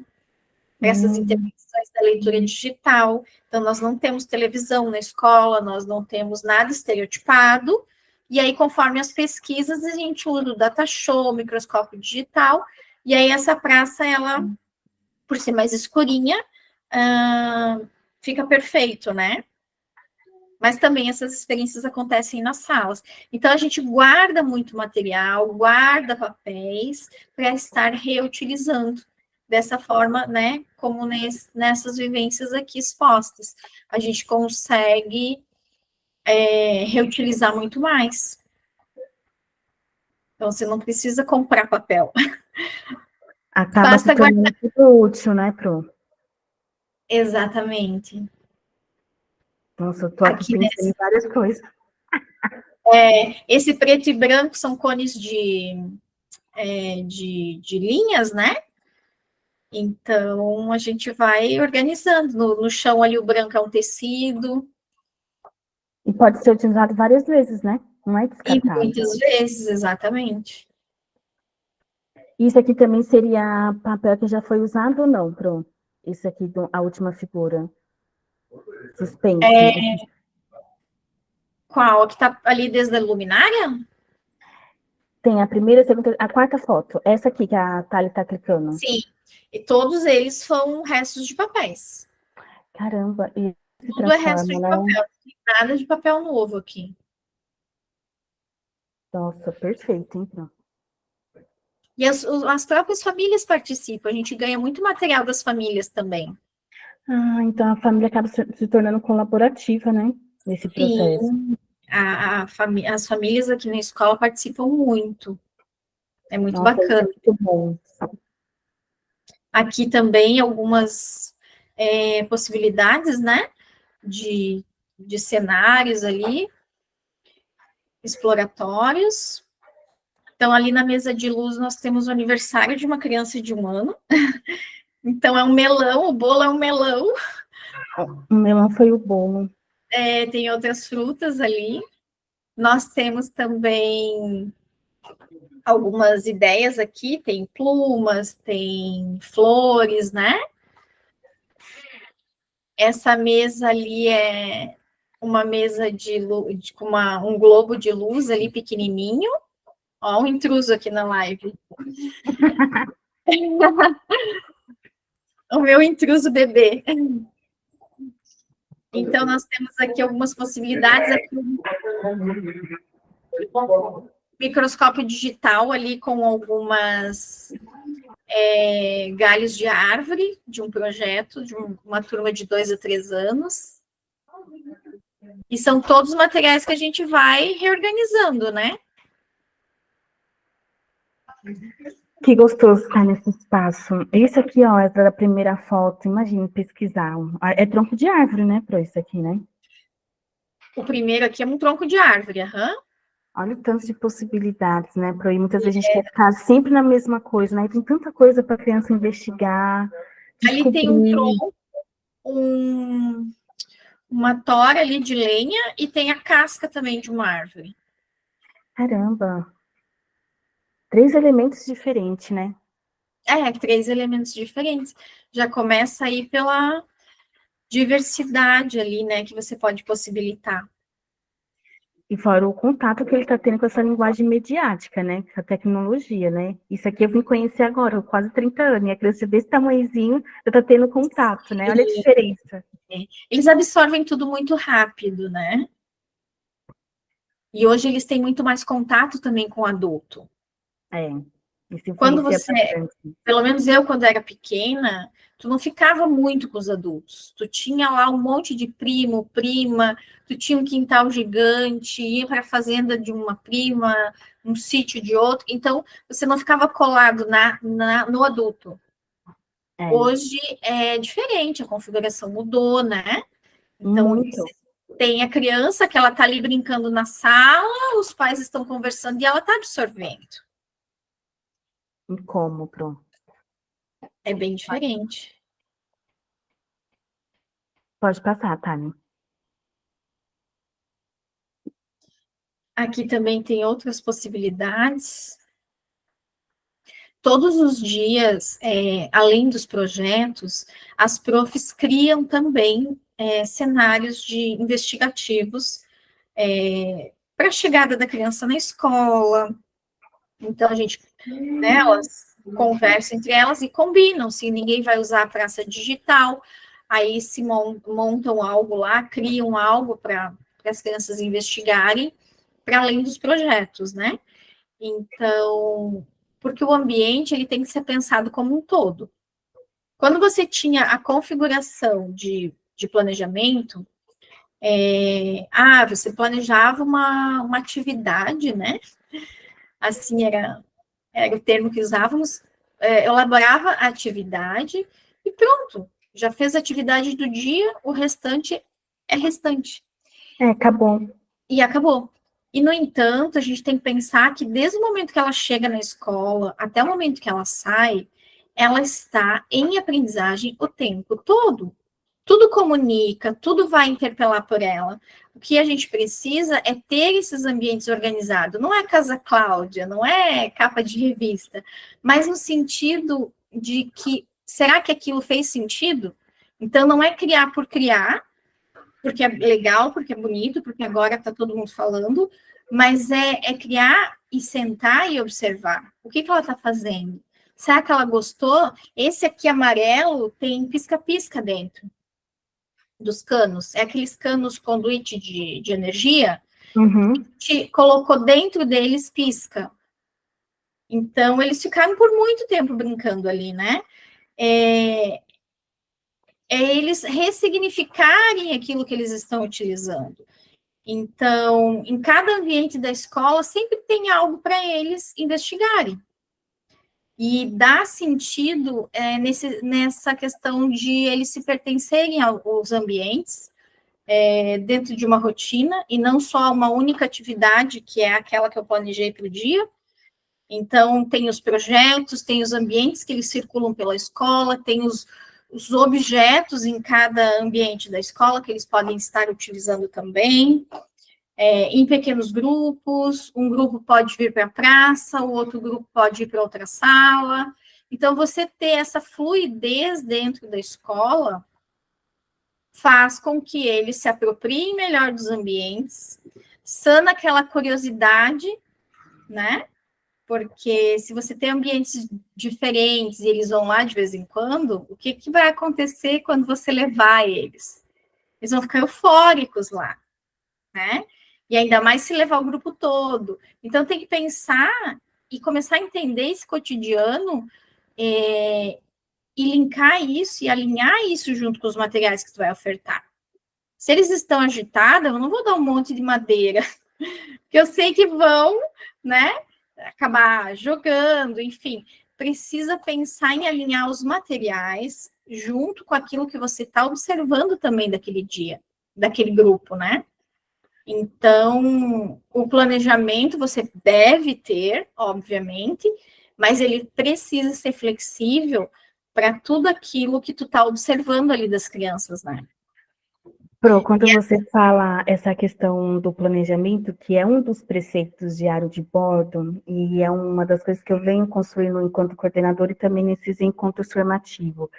para essas intervenções da leitura digital. Então, nós não temos televisão na escola, nós não temos nada estereotipado, e aí, conforme as pesquisas, a gente usa o data show, o microscópio digital, e aí essa praça, ela, por ser mais escurinha, fica perfeito, né? Mas também essas experiências acontecem nas salas. Então, a gente guarda muito material, guarda papéis, para estar reutilizando dessa forma, né? Como nessas vivências aqui expostas. A gente consegue reutilizar muito mais. Então, você não precisa comprar papel. Acaba Basta se tornando tudo útil, né, Pro? Exatamente. Nossa, eu tô aqui Aqui, né? pensando em várias coisas. Esse preto e branco são cones de linhas, né? Então, a gente vai organizando. No chão ali, o branco é um tecido. E pode ser utilizado várias vezes, né? Não é E descartável. muitas vezes, exatamente. Isso aqui também seria papel que já foi usado ou não, Pro? Isso aqui, a última figura. Suspense. Qual? A que tá ali desde a luminária? Tem a primeira, a segunda, a quarta foto. Essa aqui que a Thali tá clicando. Sim. E todos eles são restos de papéis. Caramba, e se Tudo é resto transforma, de né? papel. Não tem nada de papel novo aqui. Nossa, perfeito, hein, Pro? E as próprias famílias participam. A gente ganha muito material das famílias também. Ah, então a família acaba se tornando colaborativa, né? Nesse processo. Sim. As famílias aqui na escola participam muito. É muito Nossa, isso é bacana. muito bom. Aqui também algumas possibilidades, né? De cenários ali, exploratórios. Então, ali na mesa de luz, nós temos o aniversário de uma criança de 1 ano. Então, é um melão, o bolo é um melão. O melão foi o bolo. Tem outras frutas ali. Nós temos também algumas ideias aqui, tem plumas, tem flores, né? Essa mesa ali é uma mesa com um globo de luz ali pequenininho. Ó, um intruso aqui na live. O meu intruso bebê. Então, nós temos aqui algumas possibilidades. Aqui, microscópio digital ali com algumas galhos de árvore de um projeto, de uma turma de 2 a 3 anos. E são todos materiais que a gente vai reorganizando, né? Que gostoso estar nesse espaço. Esse aqui, ó, é da primeira foto. Imagine pesquisar. É tronco de árvore, né, Pro? Isso aqui, né? O primeiro aqui é um tronco de árvore, aham. Olha o tanto de possibilidades, né, Pro? E muitas vezes a gente quer ficar sempre na mesma coisa, né? E tem tanta coisa para a criança investigar, Ali tem um descobrir. tronco, uma tora ali de lenha e tem a casca também de uma árvore. Caramba! 3 elementos diferentes, né? 3 elementos diferentes. Já começa aí pela diversidade ali, né, que você pode possibilitar. E fora o contato que ele está tendo com essa linguagem mediática, né? Com a tecnologia, né? Isso aqui eu vim conhecer agora, quase 30 anos, e a criança desse tamanhozinho já está tendo contato, né? Olha a diferença. Eles absorvem tudo muito rápido, né? E hoje eles têm muito mais contato também com o adulto. É, isso Quando influencia você, bastante. pelo menos eu, quando era pequena, tu não ficava muito com os adultos. Tu tinha lá um monte de primo, prima, tu tinha um quintal gigante, ia para a fazenda de uma prima, um sítio de outro. Então, você não ficava colado no adulto. É, Hoje é diferente, a configuração mudou, né? Então, muito. tem a criança que ela está ali brincando na sala, os pais estão conversando e ela está absorvendo. E como, Pro? É bem diferente. Pode passar, Tânia. Aqui também tem outras possibilidades. Todos os dias, além dos projetos, as profs criam também cenários investigativos para a chegada da criança na escola. Então, a gente, né, elas conversam entre elas e combinam se ninguém vai usar a praça digital, aí se montam algo lá, criam algo para as crianças investigarem, para além dos projetos, né? Então, porque o ambiente ele tem que ser pensado como um todo. Quando você tinha a configuração de planejamento, você planejava uma atividade, né? Assim era o termo que usávamos, elaborava a atividade e pronto, já fez a atividade do dia, o restante é restante. Acabou. E acabou. E, no entanto, a gente tem que pensar que desde o momento que ela chega na escola até o momento que ela sai, ela está em aprendizagem o tempo todo. Tudo comunica, tudo vai interpelar por ela. O que a gente precisa é ter esses ambientes organizados. Não é Casa Cláudia, não é capa de revista, mas no sentido de que, será que aquilo fez sentido? Então, não é criar por criar, porque é legal, porque é bonito, porque agora está todo mundo falando, mas é criar e sentar e observar. O que ela está fazendo? Será que ela gostou? Esse aqui amarelo tem pisca-pisca dentro dos canos. É aqueles canos conduíte de energia. Que colocou dentro deles pisca. Então, eles ficaram por muito tempo brincando ali, né? Eles ressignificarem aquilo que eles estão utilizando. Então, em cada ambiente da escola, sempre tem algo para eles investigarem. E dá sentido nessa questão de eles se pertencerem aos ambientes, dentro de uma rotina, e não só uma única atividade, que é aquela que eu planejei para o dia. Então, tem os projetos, tem os ambientes que eles circulam pela escola, tem os objetos em cada ambiente da escola que eles podem estar utilizando também, em pequenos grupos. Um grupo pode vir para a praça, o outro grupo pode ir para outra sala. Então, você ter essa fluidez dentro da escola faz com que eles se apropriem melhor dos ambientes, sana aquela curiosidade, né? Porque se você tem ambientes diferentes e eles vão lá de vez em quando, o que vai acontecer quando você levar eles? Eles vão ficar eufóricos lá, né? E ainda mais se levar o grupo todo. Então, tem que pensar e começar a entender esse cotidiano e linkar isso e alinhar isso junto com os materiais que tu vai ofertar. Se eles estão agitados, eu não vou dar um monte de madeira, porque eu sei que vão, né, acabar jogando, enfim. Precisa pensar em alinhar os materiais junto com aquilo que você está observando também daquele dia, daquele grupo, né? Então, o planejamento você deve ter, obviamente, mas ele precisa ser flexível para tudo aquilo que tu está observando ali das crianças, né? Pro, quando você fala essa questão do planejamento, que é um dos preceitos diários de bordo, e é uma das coisas que eu venho construindo enquanto coordenador e também nesses encontros formativos,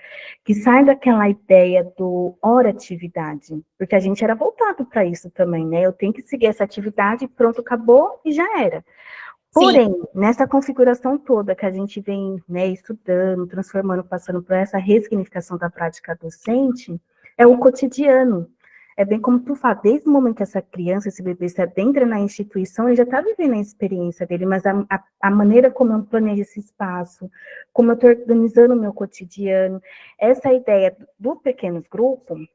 que sai daquela ideia do hora-atividade, porque a gente era voltado para isso também, né? Eu tenho que seguir essa atividade, pronto, acabou e já era. Porém, sim, nessa configuração toda que a gente vem, né, estudando, transformando, passando por essa ressignificação da prática docente, é o cotidiano. É bem como tu fala, desde o momento que essa criança, esse bebê se adentra na instituição, ele já está vivendo a experiência dele, mas a maneira como eu planejo esse espaço, como eu estou organizando o meu cotidiano, essa ideia do pequenos grupos,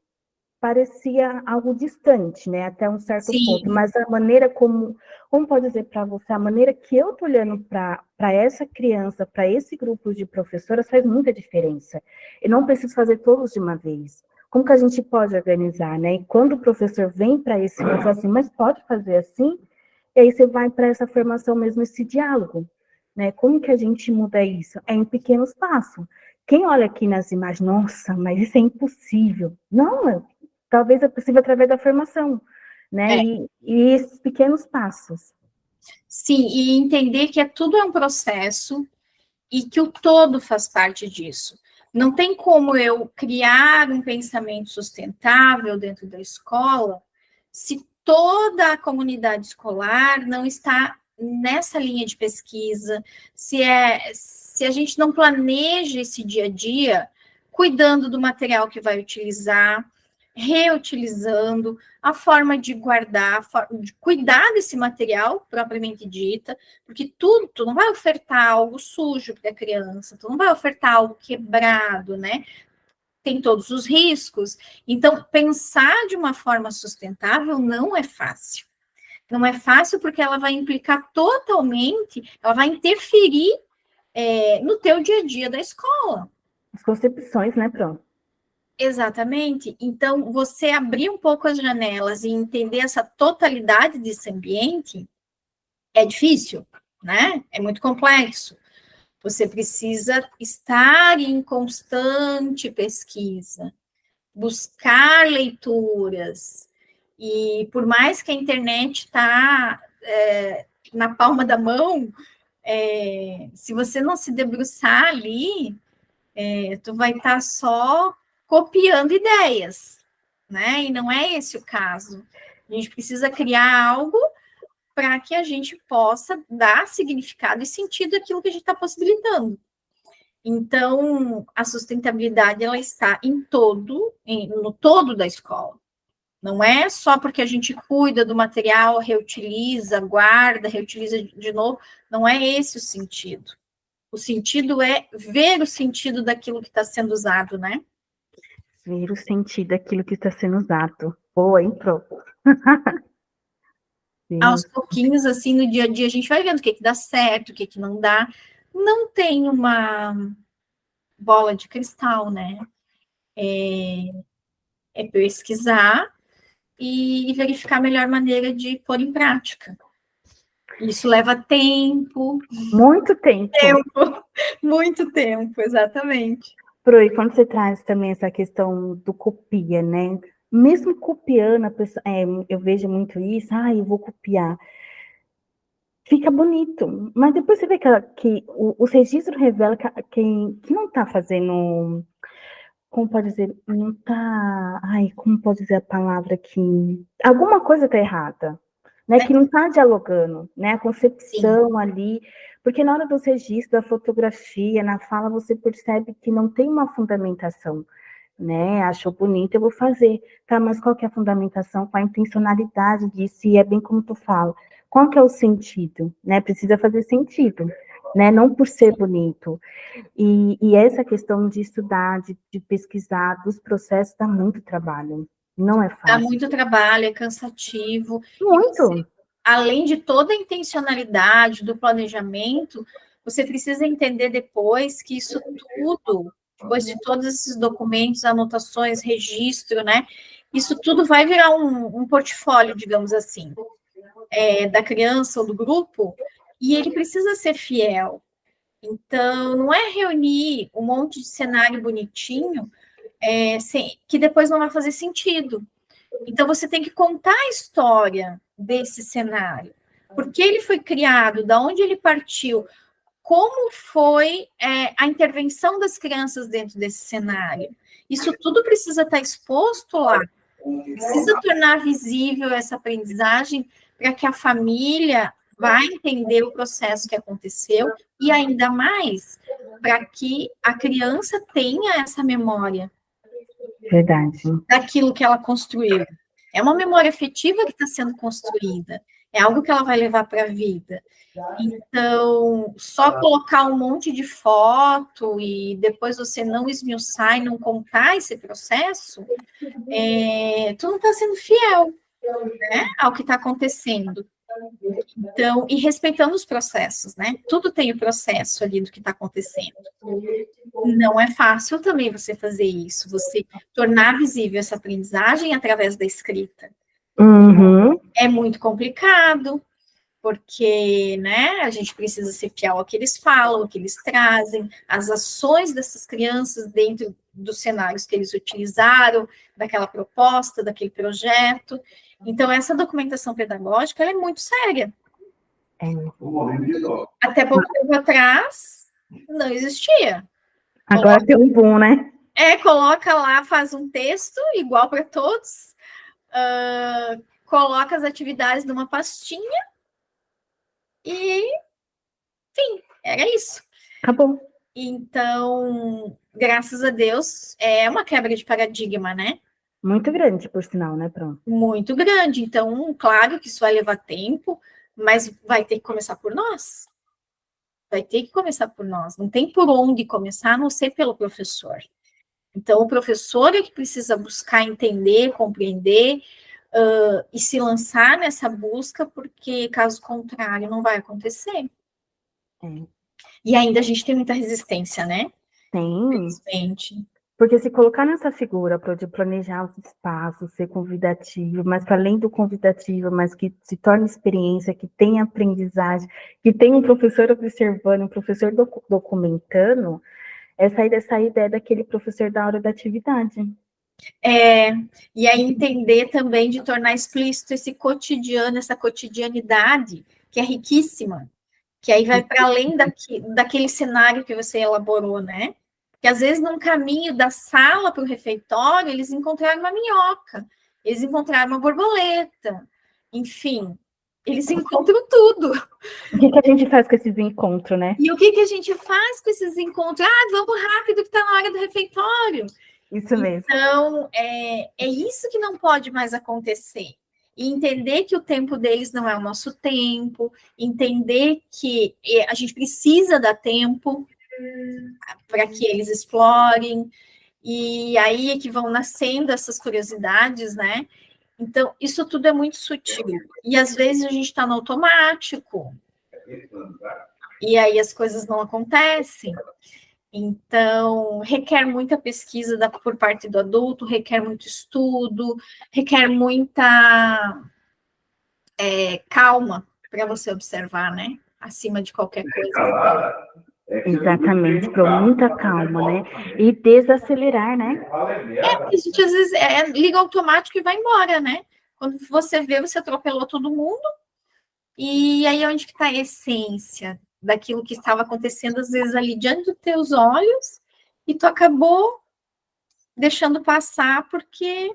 parecia algo distante, né, até um certo Sim. ponto, mas a maneira como pode dizer para você, a maneira que eu estou olhando para essa criança, para esse grupo de professoras, faz muita diferença. Eu não preciso fazer todos de uma vez. Como que a gente pode organizar, né? E quando o professor vem para esse grupo assim, mas pode fazer assim? E aí você vai para essa formação mesmo, esse diálogo, né? Como que a gente muda isso? É em pequenos passos. Quem olha aqui nas imagens, nossa, mas isso é impossível. Não, talvez é possível através da formação, né? E esses pequenos passos. Sim, e entender que tudo é um processo e que o todo faz parte disso. Não tem como eu criar um pensamento sustentável dentro da escola se toda a comunidade escolar não está nessa linha de pesquisa, se a gente não planeja esse dia a dia cuidando do material que vai utilizar, reutilizando, a forma de guardar, de cuidar desse material propriamente dita, porque tu não vai ofertar algo sujo para a criança, tu não vai ofertar algo quebrado, né? Tem todos os riscos. Então, pensar de uma forma sustentável não é fácil. Não é fácil porque ela vai implicar totalmente, ela vai interferir no teu dia a dia da escola. As concepções, né, pronto. Exatamente. Então, você abrir um pouco as janelas e entender essa totalidade desse ambiente é difícil, né? É muito complexo. Você precisa estar em constante pesquisa, buscar leituras. E por mais que a internet está na palma da mão, se você não se debruçar ali, tu vai estar só copiando ideias, né? E não é esse o caso. A gente precisa criar algo para que a gente possa dar significado e sentido àquilo que a gente está possibilitando. Então, a sustentabilidade, ela está no todo da escola. Não é só porque a gente cuida do material, reutiliza, guarda, reutiliza de novo. Não é esse o sentido. O sentido é ver o sentido daquilo que está sendo usado, né? Ver o sentido daquilo que está sendo usado. Boa, hein, pronto. Aos pouquinhos, assim, no dia a dia, a gente vai vendo o que dá certo, o que não dá. Não tem uma bola de cristal, né? É pesquisar e verificar a melhor maneira de pôr em prática. Isso leva tempo. Muito tempo. Muito tempo, exatamente. Pro, e quando você traz também essa questão do copia, né? Mesmo copiando, a pessoa, eu vejo muito isso, eu vou copiar. Fica bonito, mas depois você vê que os registros revelam que quem não está fazendo, como pode dizer, não está, como pode dizer a palavra aqui? Alguma coisa está errada, né? Que não está dialogando, né? A concepção Sim. ali, porque na hora dos registros, da fotografia, na fala, você percebe que não tem uma fundamentação, né? Achou bonito, eu vou fazer, tá? Mas qual que é a fundamentação, qual a intencionalidade disso? E é bem como tu fala, qual que é o sentido, né? Precisa fazer sentido, né? Não por ser bonito. E essa questão de estudar, de pesquisar, dos processos, dá muito trabalho. Não é fácil. Dá muito trabalho, é cansativo. Muito. Você, além de toda a intencionalidade do planejamento, você precisa entender depois que isso tudo, depois de todos esses documentos, anotações, registro, né? Isso tudo vai virar um portfólio, digamos assim, da criança ou do grupo, e ele precisa ser fiel. Então, não é reunir um monte de cenário bonitinho que depois não vai fazer sentido. Então, você tem que contar a história desse cenário. Por que ele foi criado? Da onde ele partiu? Como foi a intervenção das crianças dentro desse cenário? Isso tudo precisa estar exposto lá. Precisa tornar visível essa aprendizagem para que a família vá entender o processo que aconteceu e ainda mais para que a criança tenha essa memória. Verdade. Daquilo que ela construiu. É uma memória afetiva que está sendo construída. É algo que ela vai levar para a vida. Então, só colocar um monte de foto e depois você não esmiuçar e não contar esse processo, tu não está sendo fiel, né, ao que está acontecendo. Então, e respeitando os processos, né? Tudo tem o processo ali do que está acontecendo. Não é fácil também você fazer isso, você tornar visível essa aprendizagem através da escrita. Uhum. É muito complicado, porque, né, a gente precisa ser fiel ao que eles falam, ao que eles trazem, as ações dessas crianças dentro dos cenários que eles utilizaram, daquela proposta, daquele projeto. Então, essa documentação pedagógica, ela é muito séria. Até pouco tempo atrás, não existia. Agora tem um boom, né? Coloca lá, faz um texto igual para todos, coloca as atividades numa pastinha e, enfim, era isso. Acabou. Então, graças a Deus, é uma quebra de paradigma, né? Muito grande, por sinal, né, pronto. Muito grande. Então, claro que isso vai levar tempo, mas vai ter que começar por nós. Vai ter que começar por nós. Não tem por onde começar, a não ser pelo professor. Então, o professor é que precisa buscar entender, compreender e se lançar nessa busca, porque, caso contrário, não vai acontecer. E ainda a gente tem muita resistência, né? Tem. Infelizmente. Porque se colocar nessa figura de planejar os espaços, ser convidativo, mas para além do convidativo, mas que se torne experiência, que tenha aprendizagem, que tenha um professor observando, um professor documentando, é sair dessa ideia daquele professor da hora da atividade. E aí entender também de tornar explícito esse cotidiano, essa cotidianidade, que é riquíssima, que aí vai para além daquele cenário que você elaborou, né? Que às vezes, num caminho da sala para o refeitório, eles encontraram uma minhoca, eles encontraram uma borboleta, enfim, eles encontram tudo. O que a gente faz com esses encontros, né? E o que a gente faz com esses encontros? Ah, vamos rápido que está na hora do refeitório. Isso mesmo. Então, é isso que não pode mais acontecer. E entender que o tempo deles não é o nosso tempo, entender que a gente precisa dar tempo para que eles explorem, e aí é que vão nascendo essas curiosidades, né? Então, isso tudo é muito sutil. E às vezes a gente está no automático, e aí as coisas não acontecem. Então, requer muita pesquisa por parte do adulto, requer muito estudo, requer muita calma para você observar, né? Acima de qualquer coisa. Exatamente, para muita calma, né? E desacelerar, né? A gente às vezes liga automático e vai embora, né? Quando você vê, você atropelou todo mundo, e aí onde que está a essência daquilo que estava acontecendo, às vezes, ali diante dos teus olhos, e tu acabou deixando passar porque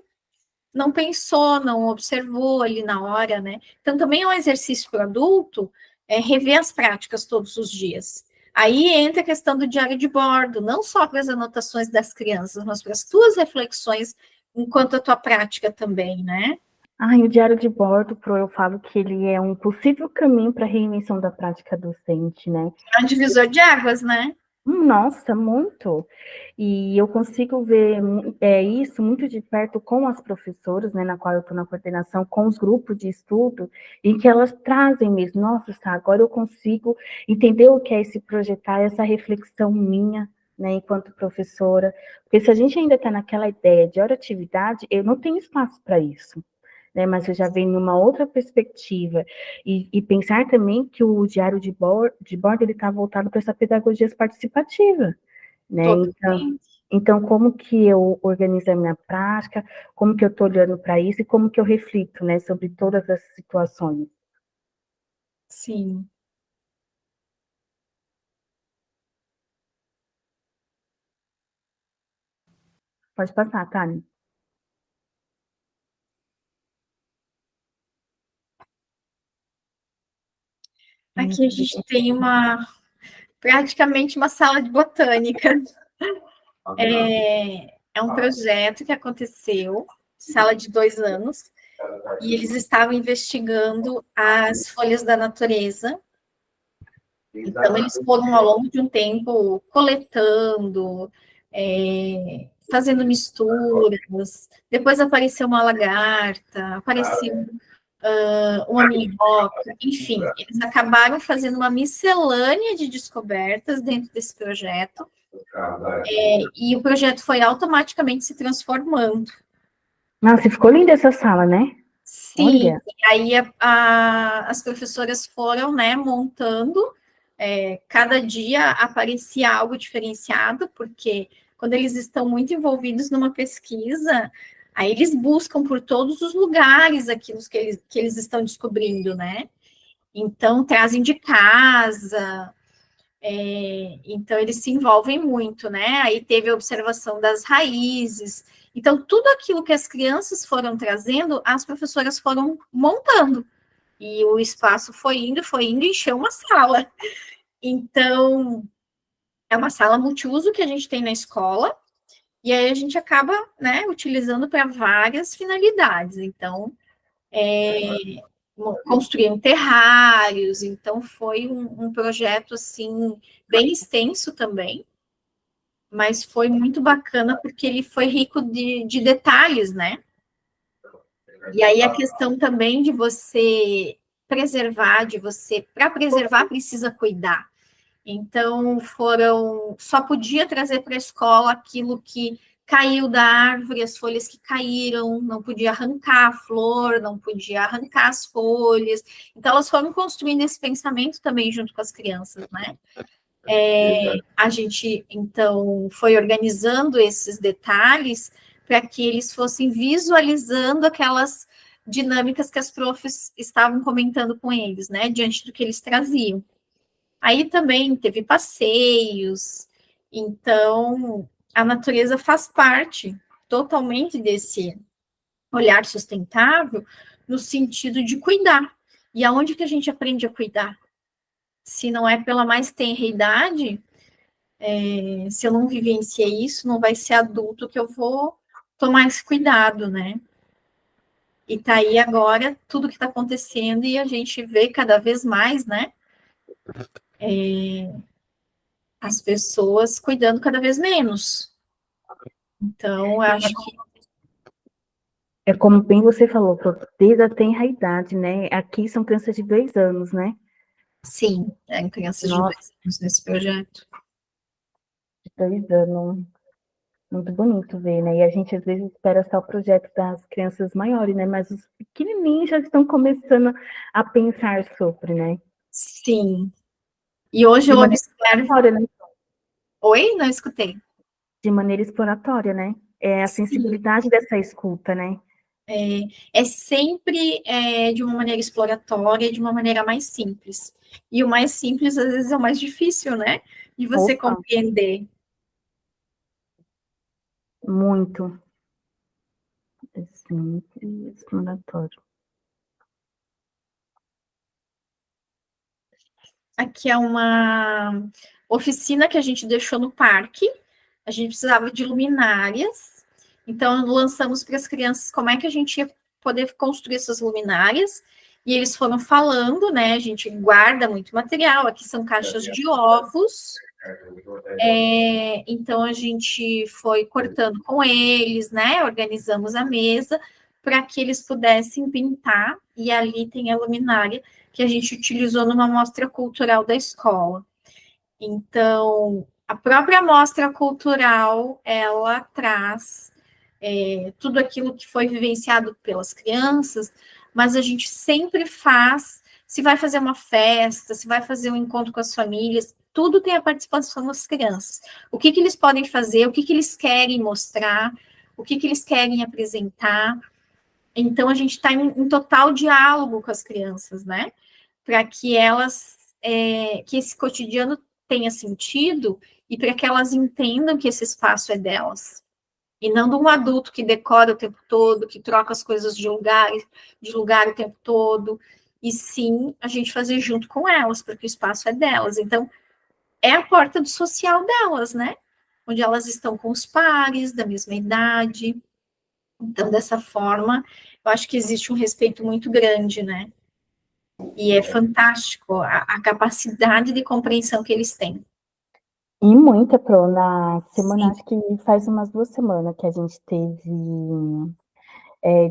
não pensou, não observou ali na hora, né? Então, também é um exercício para o adulto rever as práticas todos os dias. Aí entra a questão do diário de bordo, não só para as anotações das crianças, mas para as tuas reflexões enquanto a tua prática também, né? O diário de bordo, eu falo que ele é um possível caminho para a reinvenção da prática docente, né? É um divisor de águas, né? Nossa, muito. E eu consigo ver isso muito de perto com as professoras, né, na qual eu estou na coordenação, com os grupos de estudo, em que elas trazem mesmo, nossa, tá, agora eu consigo entender o que é esse projetar, essa reflexão minha, né, enquanto professora, porque se a gente ainda está naquela ideia de hora atividade, eu não tenho espaço para isso. Né, mas eu já venho numa outra perspectiva, e pensar também que o diário de bordo ele está voltado para essa pedagogia participativa, né, então como que eu organizo a minha prática, como que eu estou olhando para isso, e como que eu reflito, né, sobre todas as situações. Sim. Pode passar, Tânia. Aqui a gente tem praticamente uma sala de botânica. É um projeto que aconteceu, sala de 2 anos, e eles estavam investigando as folhas da natureza. Então, eles foram, ao longo de um tempo, coletando, fazendo misturas. Depois apareceu uma lagarta, apareceu uma minhoca, enfim, eles acabaram fazendo uma miscelânea de descobertas dentro desse projeto, e o projeto foi automaticamente se transformando. Nossa, ficou linda essa sala, né? Sim, olha. E aí as professoras foram, né, montando, cada dia aparecia algo diferenciado, porque quando eles estão muito envolvidos numa pesquisa, aí eles buscam por todos os lugares aquilo que eles estão descobrindo, né? Então, trazem de casa, então eles se envolvem muito, né? Aí teve a observação das raízes. Então, tudo aquilo que as crianças foram trazendo, as professoras foram montando. E o espaço foi indo, encheu uma sala. Então, é uma sala multiuso que a gente tem na escola, e aí a gente acaba, né, utilizando para várias finalidades. Então, construíam terrários, então foi um projeto, assim, bem extenso também, mas foi muito bacana porque ele foi rico de detalhes, né? E aí a questão também de você preservar, para preservar precisa cuidar. Então, só podia trazer para a escola aquilo que caiu da árvore, as folhas que caíram, não podia arrancar a flor, não podia arrancar as folhas. Então, elas foram construindo esse pensamento também junto com as crianças, né? A gente, então, foi organizando esses detalhes para que eles fossem visualizando aquelas dinâmicas que as profs estavam comentando com eles, né? Diante do que eles traziam. Aí também teve passeios, então a natureza faz parte totalmente desse olhar sustentável no sentido de cuidar. E aonde que a gente aprende a cuidar? Se não é pela mais tenra idade, se eu não vivenciei isso, não vai ser adulto que eu vou tomar esse cuidado, né? E tá aí agora tudo que está acontecendo e a gente vê cada vez mais, né? As pessoas cuidando cada vez menos. Então, eu acho que É como bem você falou, desde a tenra idade, né? Aqui são crianças de 2 anos, né? sim, crianças de 2 anos nesse projeto. 2 anos. Muito bonito ver, né? E a gente às vezes espera só o projeto das crianças maiores, né? Mas os pequenininhos já estão começando a pensar sobre, né? Sim. E hoje De eu maneira observo. exploratória, né? Oi? Não escutei. De maneira exploratória, né? É a Sim. sensibilidade dessa escuta, né? É sempre de uma maneira exploratória, de uma maneira mais simples. E o mais simples, às vezes, é o mais difícil, né? De você Opa, compreender. muito. É sempre exploratório. Aqui é uma oficina que a gente deixou no parque. A gente precisava de luminárias. Então, lançamos para as crianças como é que a gente ia poder construir essas luminárias. E eles foram falando, né? A gente guarda muito material. Aqui são caixas de ovos. Então, a gente foi cortando com eles, né? Organizamos a mesa para que eles pudessem pintar. E ali tem a luminária que a gente utilizou numa mostra cultural da escola. Então, a própria mostra cultural, ela traz tudo aquilo que foi vivenciado pelas crianças, mas a gente sempre faz, se vai fazer uma festa, se vai fazer um encontro com as famílias, tudo tem a participação das crianças. O que eles podem fazer, o que eles querem mostrar, o que eles querem apresentar. Então, a gente está em total diálogo com as crianças, né? Para que que esse cotidiano tenha sentido e para que elas entendam que esse espaço é delas. E não de um adulto que decora o tempo todo, que troca as coisas de lugar o tempo todo. E sim, a gente fazer junto com elas, porque o espaço é delas. Então, é a porta do social delas, né? Onde elas estão com os pares da mesma idade. Então, dessa forma, eu acho que existe um respeito muito grande, né? E é fantástico a capacidade de compreensão que eles têm. E muita, Pro, na semana, Sim, acho que faz umas 2 semanas que a gente teve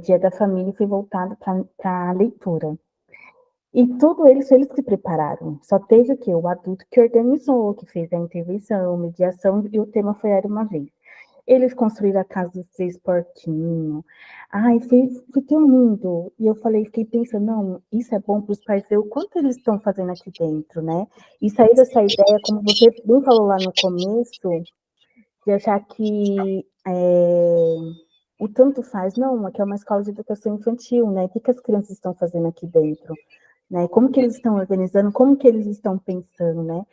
Dia da Família e foi voltado para a leitura. E tudo eles que prepararam. Só teve o quê? O adulto que organizou, que fez a intervenção, mediação, e o tema foi Era Uma Vez. Eles construíram a casa dos 3 porquinhos. Ai, foi tão lindo. E eu fiquei pensando, não, isso é bom para os pais ver o quanto eles estão fazendo aqui dentro, né? E sair dessa ideia, como você bem falou lá no começo, de achar que o tanto faz, não, aqui é uma escola de educação infantil, né? O que as crianças estão fazendo aqui dentro? Né? Como que eles estão organizando, como que eles estão pensando, né?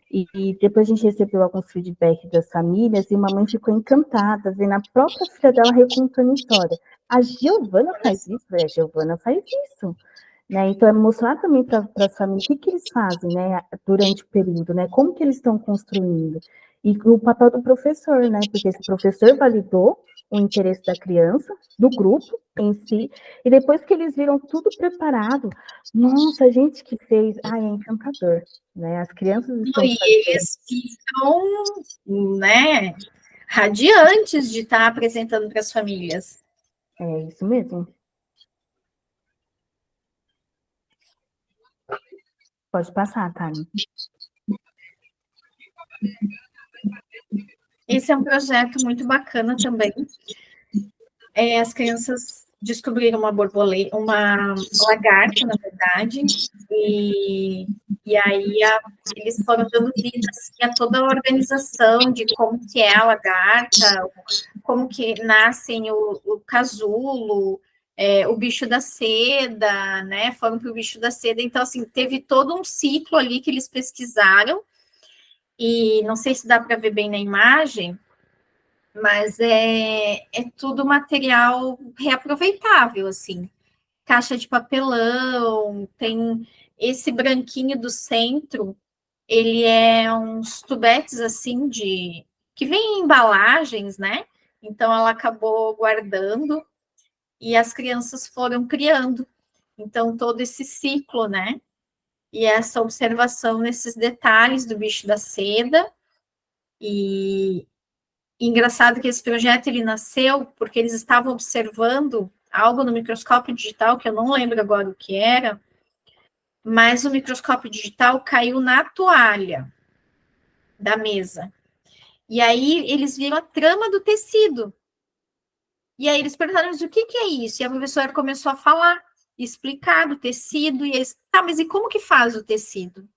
E depois a gente recebeu alguns feedbacks das famílias e uma mãe ficou encantada, vendo a própria filha dela recontando a história. A Giovana faz isso? A Giovana faz isso. Né? Então, é mostrar também para as famílias o que eles fazem, né, durante o período, né? Como que eles estão construindo. E o papel do professor, né? Porque esse professor validou o interesse da criança, do grupo em si, e depois que eles viram tudo preparado, nossa, a gente que fez, é encantador, né? As crianças estão e fazendo. eles ficam, né, radiantes de estar apresentando para as famílias. É isso mesmo. Pode passar, Tani. Esse é um projeto muito bacana também. As crianças descobriram uma borboleta, uma lagarta, na verdade, e aí eles foram dando vida assim, a toda a organização de como que é a lagarta, como que nascem o casulo, o bicho da seda, né? Foram para o bicho da seda. Então, assim, teve todo um ciclo ali que eles pesquisaram, e não sei se dá para ver bem na imagem, mas é tudo material reaproveitável, assim. Caixa de papelão, tem esse branquinho do centro, ele é uns tubetes, assim, que vem em embalagens, né? Então, ela acabou guardando e as crianças foram criando. Então, todo esse ciclo, né? E essa observação nesses detalhes do bicho da seda. E engraçado que esse projeto ele nasceu porque eles estavam observando algo no microscópio digital, que eu não lembro agora o que era, mas o microscópio digital caiu na toalha da mesa. E aí eles viram a trama do tecido. E aí eles perguntaram, mas o que é isso? E a professora começou a falar, explicar do tecido, e eles, tá, mas e como que faz o tecido?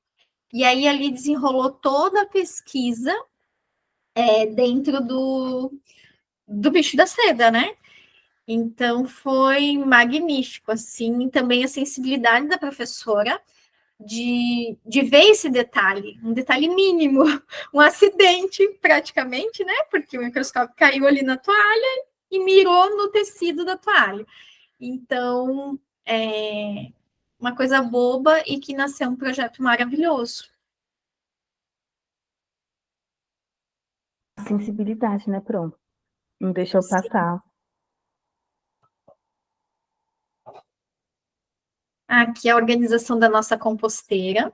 E aí ali desenrolou toda a pesquisa dentro do bicho da seda, né? Então foi magnífico, assim, também a sensibilidade da professora de ver esse detalhe, um detalhe mínimo, um acidente praticamente, né? Porque o microscópio caiu ali na toalha e mirou no tecido da toalha. Então, é uma coisa boba e que nasceu um projeto maravilhoso. Sensibilidade, né, pronto. Não deixou passar. Aqui é a organização da nossa composteira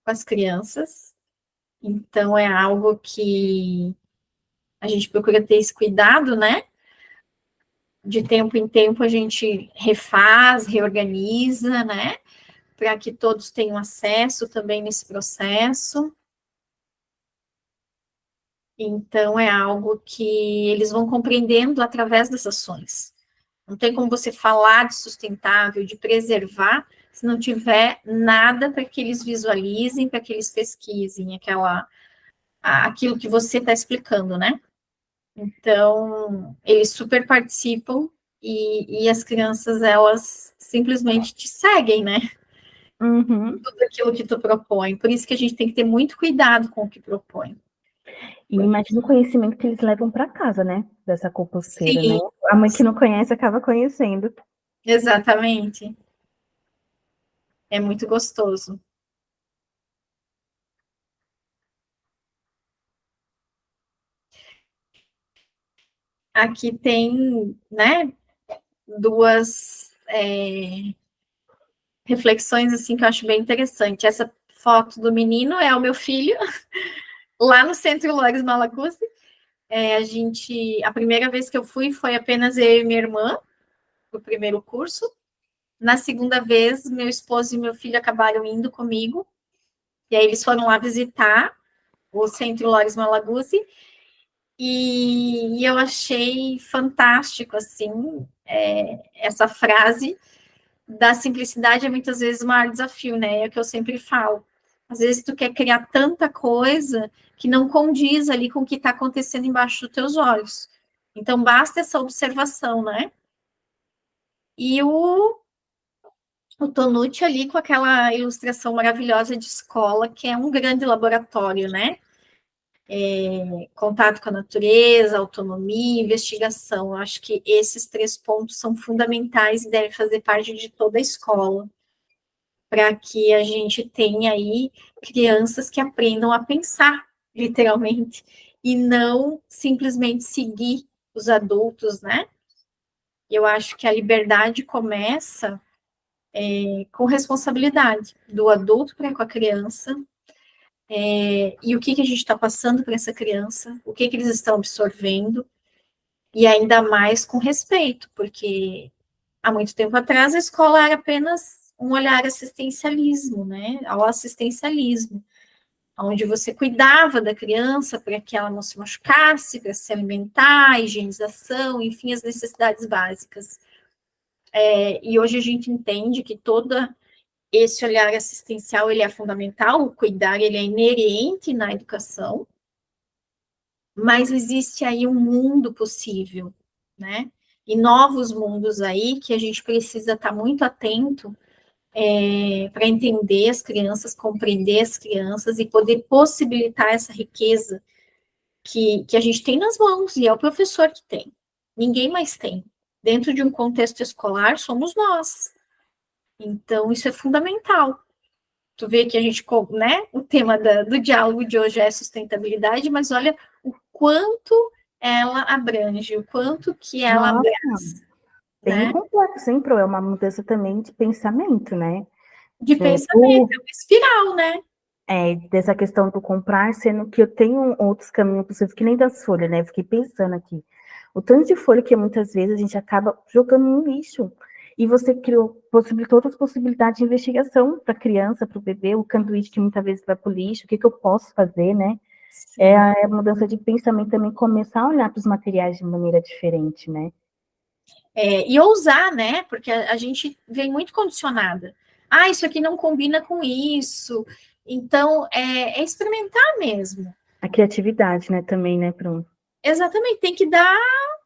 com as crianças. Então, é algo que a gente procura ter esse cuidado, né? De tempo em tempo a gente refaz, reorganiza, né? Para que todos tenham acesso também nesse processo. Então, é algo que eles vão compreendendo através das ações. Não tem como você falar de sustentável, de preservar, se não tiver nada para que eles visualizem, para que eles pesquisem aquilo que você está explicando, né? Então, eles super participam e as crianças, elas simplesmente te seguem, né? Uhum. Tudo aquilo que tu propõe. Por isso que a gente tem que ter muito cuidado com o que propõe. E imagina o conhecimento que eles levam para casa, né? Dessa composteira, né? Sim, A mãe que não conhece acaba conhecendo. exatamente. É muito gostoso. Aqui tem, né, duas reflexões assim que eu acho bem interessante. Essa foto do menino é o meu filho, lá no Centro Lores Malacuse. A primeira vez que eu fui foi apenas eu e minha irmã, o primeiro curso. Na segunda vez, meu esposo e meu filho acabaram indo comigo, e aí eles foram lá visitar o Centro Lores Malaguzzi, e eu achei fantástico, assim, essa frase da simplicidade é muitas vezes o maior desafio, né? É o que eu sempre falo. Às vezes tu quer criar tanta coisa que não condiz ali com o que está acontecendo embaixo dos teus olhos. Então, basta essa observação, né? E o Tonucci ali com aquela ilustração maravilhosa de escola, que é um grande laboratório, né? Contato com a natureza, autonomia, investigação. Eu acho que esses três pontos são fundamentais e devem fazer parte de toda a escola, para que a gente tenha aí crianças que aprendam a pensar, literalmente, e não simplesmente seguir os adultos, né? Eu acho que a liberdade começa com responsabilidade do adulto para com a criança, e o que a gente está passando para essa criança, o que eles estão absorvendo, e ainda mais com respeito, porque há muito tempo atrás a escola era apenas um olhar assistencialismo, né, ao assistencialismo. onde você cuidava da criança para que ela não se machucasse, para se alimentar, higienização, enfim, as necessidades básicas. E hoje a gente entende que todo esse olhar assistencial, ele é fundamental, o cuidar, ele é inerente na educação, mas existe aí um mundo possível, né? E novos mundos aí que a gente precisa estar muito atento para entender as crianças, compreender as crianças e poder possibilitar essa riqueza que a gente tem nas mãos, e é o professor que tem. Ninguém mais tem. Dentro de um contexto escolar, somos nós. Então, isso é fundamental. Tu vê que a gente, né, o tema do diálogo de hoje é sustentabilidade, mas olha o quanto ela abrange, o quanto que ela abraça. Bem Né? complexo, hein, Pro? É uma mudança também de pensamento, né? De pensamento, é uma espiral, né? Dessa questão do comprar, sendo que eu tenho outros caminhos possíveis, que nem das folhas, né? Eu fiquei pensando aqui. O tanto de folha que muitas vezes a gente acaba jogando no lixo. E você possibilitou outras possibilidades de investigação para a criança, para o bebê, o sanduíche que muitas vezes vai para o lixo, o que eu posso fazer, né? Sim. É a mudança de pensamento também, começar a olhar para os materiais de maneira diferente, né? E ousar, né? Porque a gente vem muito condicionada. Ah, isso aqui não combina com isso. Então, é experimentar mesmo. A criatividade, né, também, né, Bruno? Exatamente, tem que dar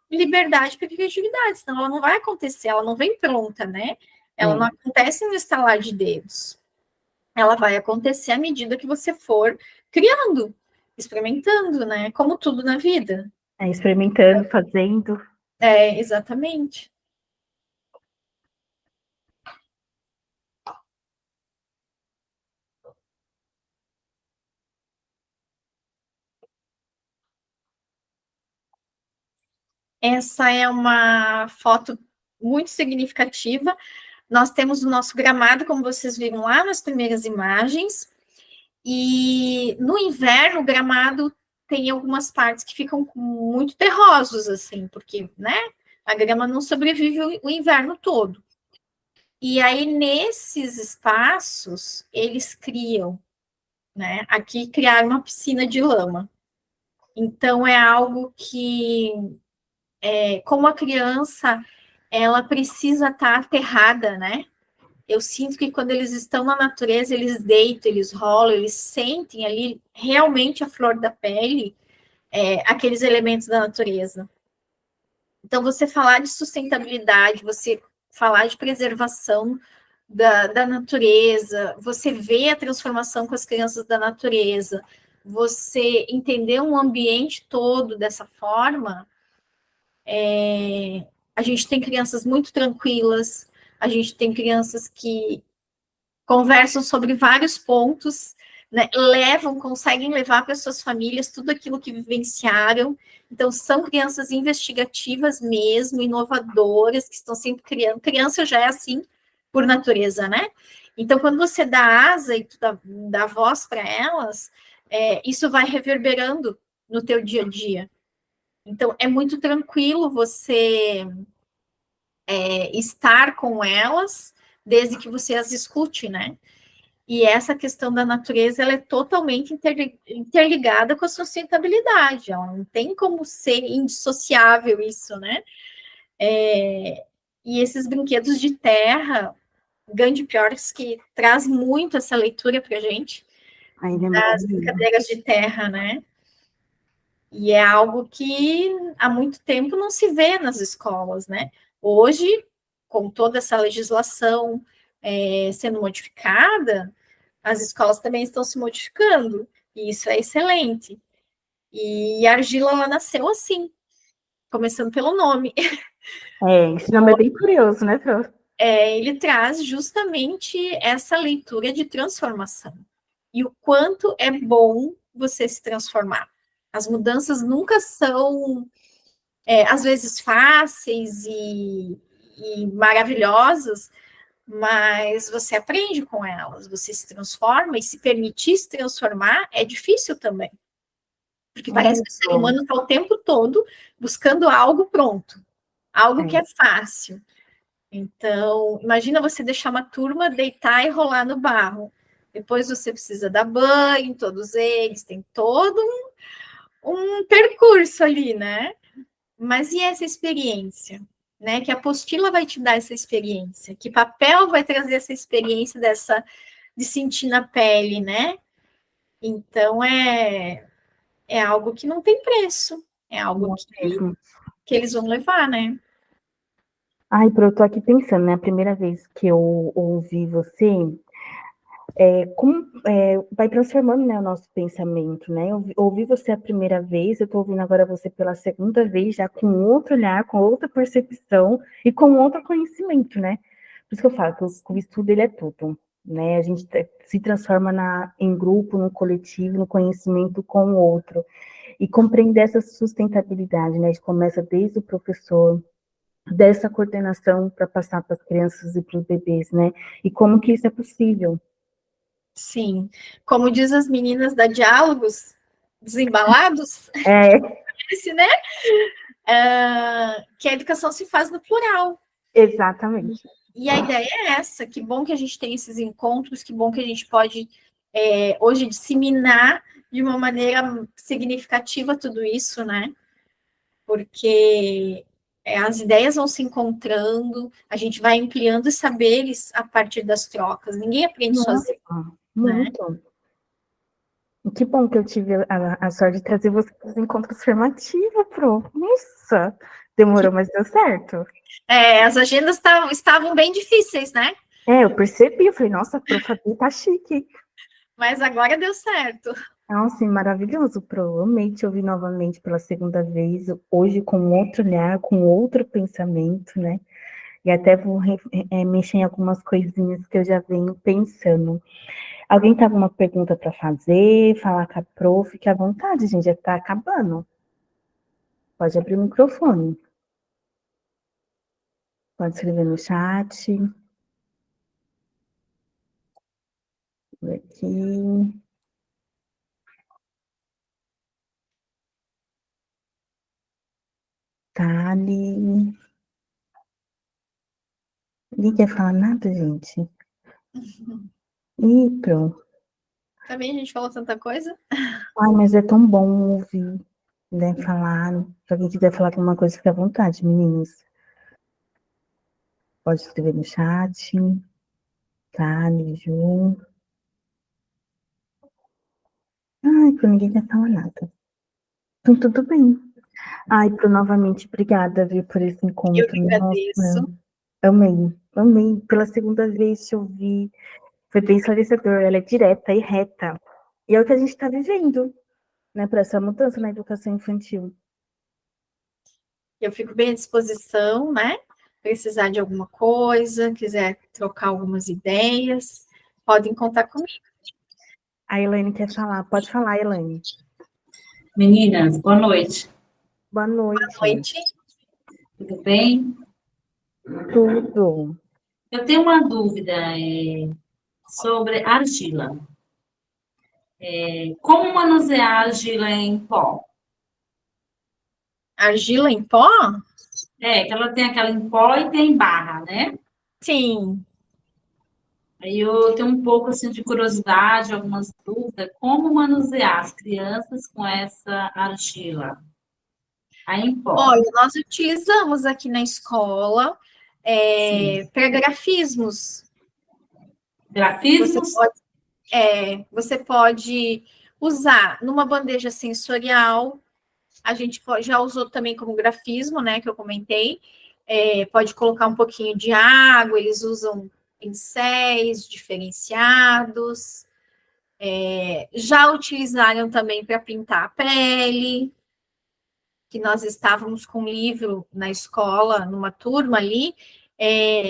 liberdade para a criatividade, senão ela não vai acontecer, ela não vem pronta, né? Ela não acontece no estalar de dedos. Ela vai acontecer à medida que você for criando, experimentando, né? Como tudo na vida. Experimentando, fazendo. Exatamente. Essa é uma foto muito significativa. Nós temos o nosso gramado, como vocês viram lá nas primeiras imagens, e no inverno o gramado tem algumas partes que ficam muito terrosos, assim, porque, né, a grama não sobrevive o inverno todo. E aí, nesses espaços, eles criam, né, aqui criaram uma piscina de lama. Então, é algo que, como a criança, ela precisa estar aterrada, né? Eu sinto que quando eles estão na natureza, eles deitam, eles rolam, eles sentem ali realmente a flor da pele, aqueles elementos da natureza. Então, você falar de sustentabilidade, você falar de preservação da natureza, você vê a transformação com as crianças da natureza, você entender um ambiente todo dessa forma, a gente tem crianças muito tranquilas, a gente tem crianças que conversam sobre vários pontos, né, conseguem levar para suas famílias tudo aquilo que vivenciaram. Então, são crianças investigativas mesmo, inovadoras, que estão sempre criando. Criança já é assim por natureza, né? Então, quando você dá asa e dá voz para elas, isso vai reverberando no teu dia a dia. Então, é muito tranquilo você estar com elas, desde que você as escute, né? E essa questão da natureza, ela é totalmente interligada com a sustentabilidade, ela não tem como ser indissociável isso, né? E esses brinquedos de terra, Gandhi Piores, que traz muito essa leitura para a gente, das brincadeiras de terra, né? E é algo que há muito tempo não se vê nas escolas, né? Hoje, com toda essa legislação sendo modificada, as escolas também estão se modificando, e isso é excelente. E a argila, ela nasceu assim, começando pelo nome. Esse nome é bem curioso, né, Pro? Ele traz justamente essa leitura de transformação. E o quanto é bom você se transformar. As mudanças nunca são, às vezes, fáceis e maravilhosas, mas você aprende com elas, você se transforma, e se permitir se transformar é difícil também. Porque parece que o ser humano está o tempo todo buscando algo pronto, algo que é fácil. Então, imagina você deixar uma turma deitar e rolar no barro. Depois você precisa dar banho em todos eles, tem todo um percurso ali, né? Mas e essa experiência? Né? Que apostila vai te dar essa experiência? Que papel vai trazer essa experiência de sentir na pele, né? Então, é algo que não tem preço. É algo Não mesmo. que eles vão levar, né? Ai, Pro, eu tô aqui pensando, né? A primeira vez que eu ouvi você, como vai transformando, né, o nosso pensamento, né? Eu ouvi você a primeira vez, eu tô ouvindo agora você pela segunda vez, já com outro olhar, com outra percepção e com outro conhecimento, né? Por isso que eu falo que o estudo, ele é tudo, né? A gente se transforma em grupo, no coletivo, no conhecimento com o outro. E compreender essa sustentabilidade, né? A gente começa desde o professor, dessa coordenação para passar para as crianças e para os bebês, né? E como que isso é possível? Sim. Como diz as meninas da Diálogos, desembalados, É, esse, né? Que a educação se faz no plural. exatamente. E a ideia é essa, que bom que a gente tem esses encontros, que bom que a gente pode hoje disseminar de uma maneira significativa tudo isso, né? Porque as ideias vão se encontrando, a gente vai ampliando os saberes a partir das trocas, ninguém aprende Nossa, sozinho, né? muito. Que bom que eu tive a sorte de trazer você para os encontros formativos, Pro. Nossa, demorou, mas deu certo. As agendas estavam bem difíceis, né? Eu percebi, eu falei, nossa, a Pro Fabi tá chique. Mas agora deu certo. Nossa, maravilhoso, Pro. Amei te ouvir novamente pela segunda vez, hoje com outro olhar, com outro pensamento, né? E até vou mexer em algumas coisinhas que eu já venho pensando. Alguém tem alguma pergunta para fazer, falar com a Pro? Fique à vontade, gente, já está acabando. Pode abrir o microfone. Pode escrever no chat. Por aqui. Tali. Ninguém quer falar nada, gente? Ih, pronto. Também a gente falou tanta coisa. Ai, mas é tão bom ouvir, né, falar. Se alguém quiser falar alguma coisa, fique à vontade, meninos. Pode escrever no chat. Tali, Ju. Ai, pro ninguém quer falar nada. Então, tudo bem. Ai, Pro, novamente, obrigada, viu, por esse Eu encontro. que Nossa, agradeço. amei, amei. Pela segunda vez te ouvi. Foi bem esclarecedor, ela é direta e reta. E é o que a gente está vivendo, né, para essa mudança na educação infantil. Eu fico bem à disposição, né? Precisar de alguma coisa, quiser trocar algumas ideias, podem contar comigo. A Elaine quer falar. Pode falar, Elaine. Meninas, boa noite. Boa noite. Boa noite. Tudo bem? Tudo. Eu tenho uma dúvida sobre argila. Como manusear argila em pó? Argila em pó? Que ela tem aquela em pó e tem barra, né? Sim. Aí eu tenho um pouco assim de curiosidade, algumas dúvidas. Como manusear as crianças com essa argila? Aí em pó. Olha, nós utilizamos aqui na escola Sim. para grafismos. Grafismos? Você pode usar numa bandeja sensorial. A gente já usou também como grafismo, né? Que eu comentei. Pode colocar um pouquinho de água, eles usam pincéis diferenciados. Já utilizaram também para pintar a pele, que nós estávamos com um livro na escola, numa turma ali,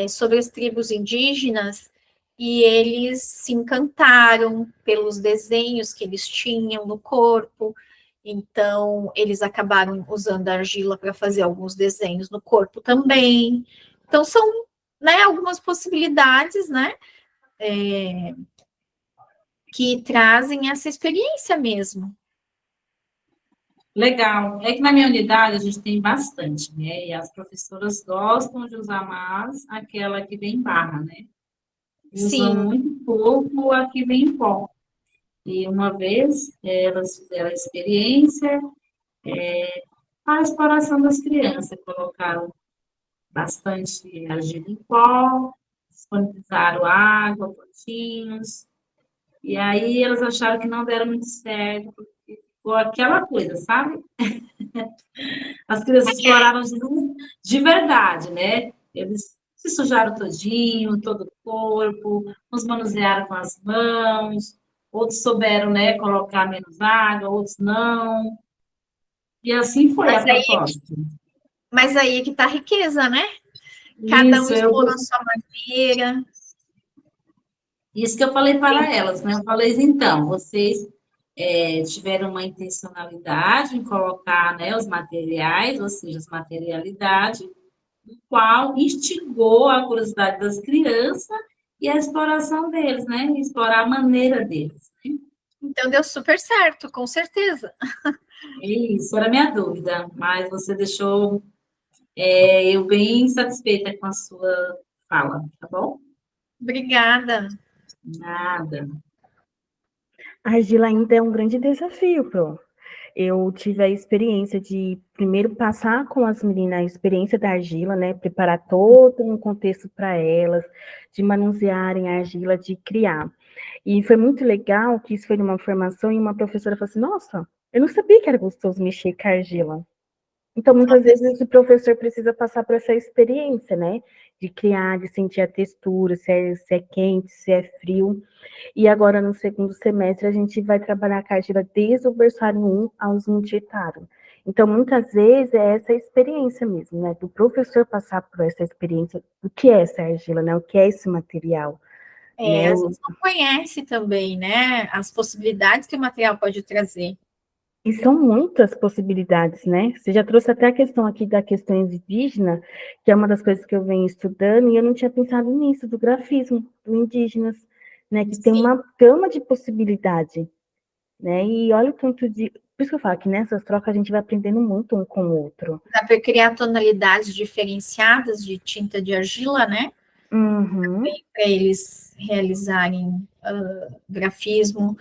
sobre as tribos indígenas, e eles se encantaram pelos desenhos que eles tinham no corpo, então eles acabaram usando a argila para fazer alguns desenhos no corpo também. Então, são, né, algumas possibilidades, né, que trazem essa experiência mesmo. Legal. É que na minha unidade a gente tem bastante, né? E as professoras gostam de usar mais aquela que vem barra, né? Usam Sim. muito pouco a que vem em pó. E uma vez elas fizeram a experiência para a exploração das crianças, colocaram bastante argila em pó, disponibilizaram água, potinhos, e aí elas acharam que não deram muito certo, porque ficou aquela coisa, sabe? As crianças exploraram de verdade, né? Eles se sujaram todinho, todo o corpo, uns manusearam com as mãos, outros souberam, né, colocar menos água, outros não. E assim foi Mas a aí, proposta. mas aí é que tá a riqueza, né? Cada um Isso, explorou a sua maneira. isso que eu falei para elas, né? Eu falei, então, vocês tiveram uma intencionalidade em colocar, né, os materiais, ou seja, as materialidades, qual instigou a curiosidade das crianças e a exploração deles, né? Explorar a maneira deles. Então deu super certo, com certeza. Isso era a minha dúvida, mas você deixou eu bem satisfeita com a sua fala, tá bom? Obrigada. Nada. A argila ainda é um grande desafio, Pro. Eu tive a experiência de primeiro passar com as meninas a experiência da argila, né? Preparar todo um contexto para elas, de manusearem a argila, de criar. E foi muito legal que isso foi numa formação e uma professora falou assim: Nossa, eu não sabia que era gostoso mexer com a argila. Então, muitas vezes, o professor precisa passar por essa experiência, né? De criar, de sentir a textura, se é quente, se é frio. E agora, no segundo semestre, a gente vai trabalhar a argila desde o berçário 1 ao unitário. Então, muitas vezes, é essa experiência mesmo, né? Do professor passar por essa experiência, o que é essa argila, né? O que é esse material, né? Às vezes não conhece também, né? As possibilidades que o material pode trazer. E são muitas possibilidades, né? Você já trouxe até a questão aqui da questão indígena, que é uma das coisas que eu venho estudando, e eu não tinha pensado nisso, do grafismo, do indígenas, né? Que tem Sim. uma gama de possibilidade, né? E olha o tanto de... Por isso que eu falo que nessas trocas a gente vai aprendendo muito um com o outro. Dá para criar tonalidades diferenciadas de tinta de argila, né? Uhum. Para eles realizarem grafismo.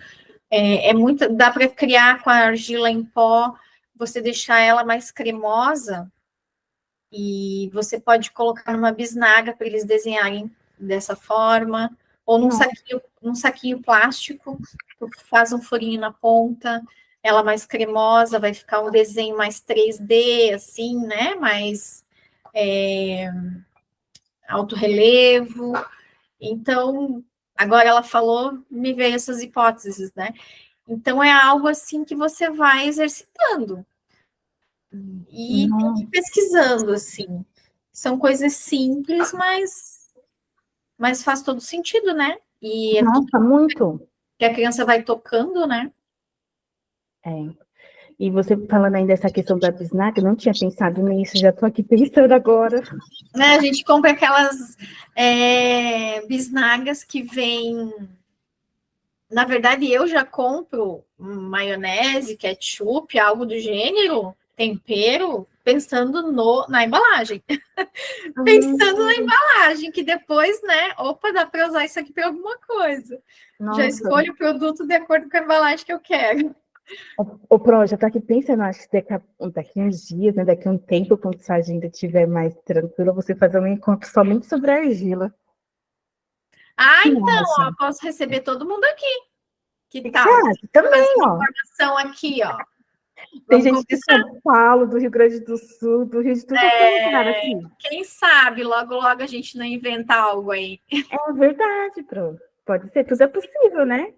Muito, dá para criar com a argila em pó, você deixar ela mais cremosa e você pode colocar numa bisnaga para eles desenharem dessa forma, ou num saquinho plástico, faz um furinho na ponta, ela mais cremosa, vai ficar um desenho mais 3D, assim, né? Mais alto relevo. Então, agora ela falou, me veio essas hipóteses, né? Então, é algo assim que você vai exercitando e pesquisando, assim. São coisas simples, mas faz todo sentido, né? E é tudo Nossa, muito. que a criança vai tocando, né? É. E você falando ainda dessa questão da bisnaga, eu não tinha pensado nisso, já estou aqui pensando agora. A gente compra aquelas bisnagas que vêm. Na verdade, eu já compro maionese, ketchup, algo do gênero, tempero, pensando na embalagem. Pensando na embalagem, que depois, né? Opa, dá para usar isso aqui para alguma coisa. Já Nossa, escolho o produto de acordo com a embalagem que eu quero. o Pro, já tô aqui pensando, acho que daqui uns dias, né, daqui a um tempo, quando sua agenda estiver mais tranquila, você fazer um encontro somente sobre a argila. Ah, O que então, acha? ó, posso receber todo mundo aqui. Que O que você tal? acha? Também, Fazer uma ó. formação aqui, ó. Tem Vamos gente de conversar. São Paulo, do Rio Grande do Sul, do Rio de tudo qualquer lugar, aqui. Quem sabe logo, logo a gente não inventa algo aí. É verdade, Pro. Pode ser, tudo é possível, né?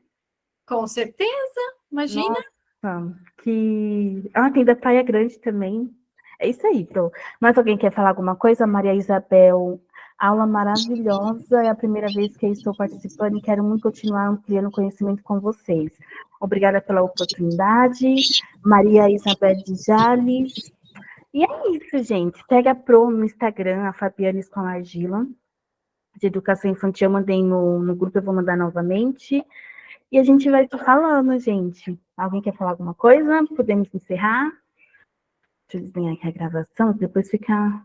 Com certeza, imagina. Nossa, que... Ah, tem da Praia Grande também. É isso aí, Pro. Mais alguém quer falar alguma coisa? Maria Isabel, aula maravilhosa. É a primeira vez que eu estou participando e quero muito continuar ampliando conhecimento com vocês. Obrigada pela oportunidade. Maria Isabel de Jales. E é isso, gente. Segue a Pro no Instagram, a Fabiana Escolar Argila, de Educação Infantil. Eu mandei no grupo, eu vou mandar novamente. E a gente vai se falando, gente. Alguém quer falar alguma coisa? Podemos encerrar? Deixa eu desligar aqui a gravação, depois fica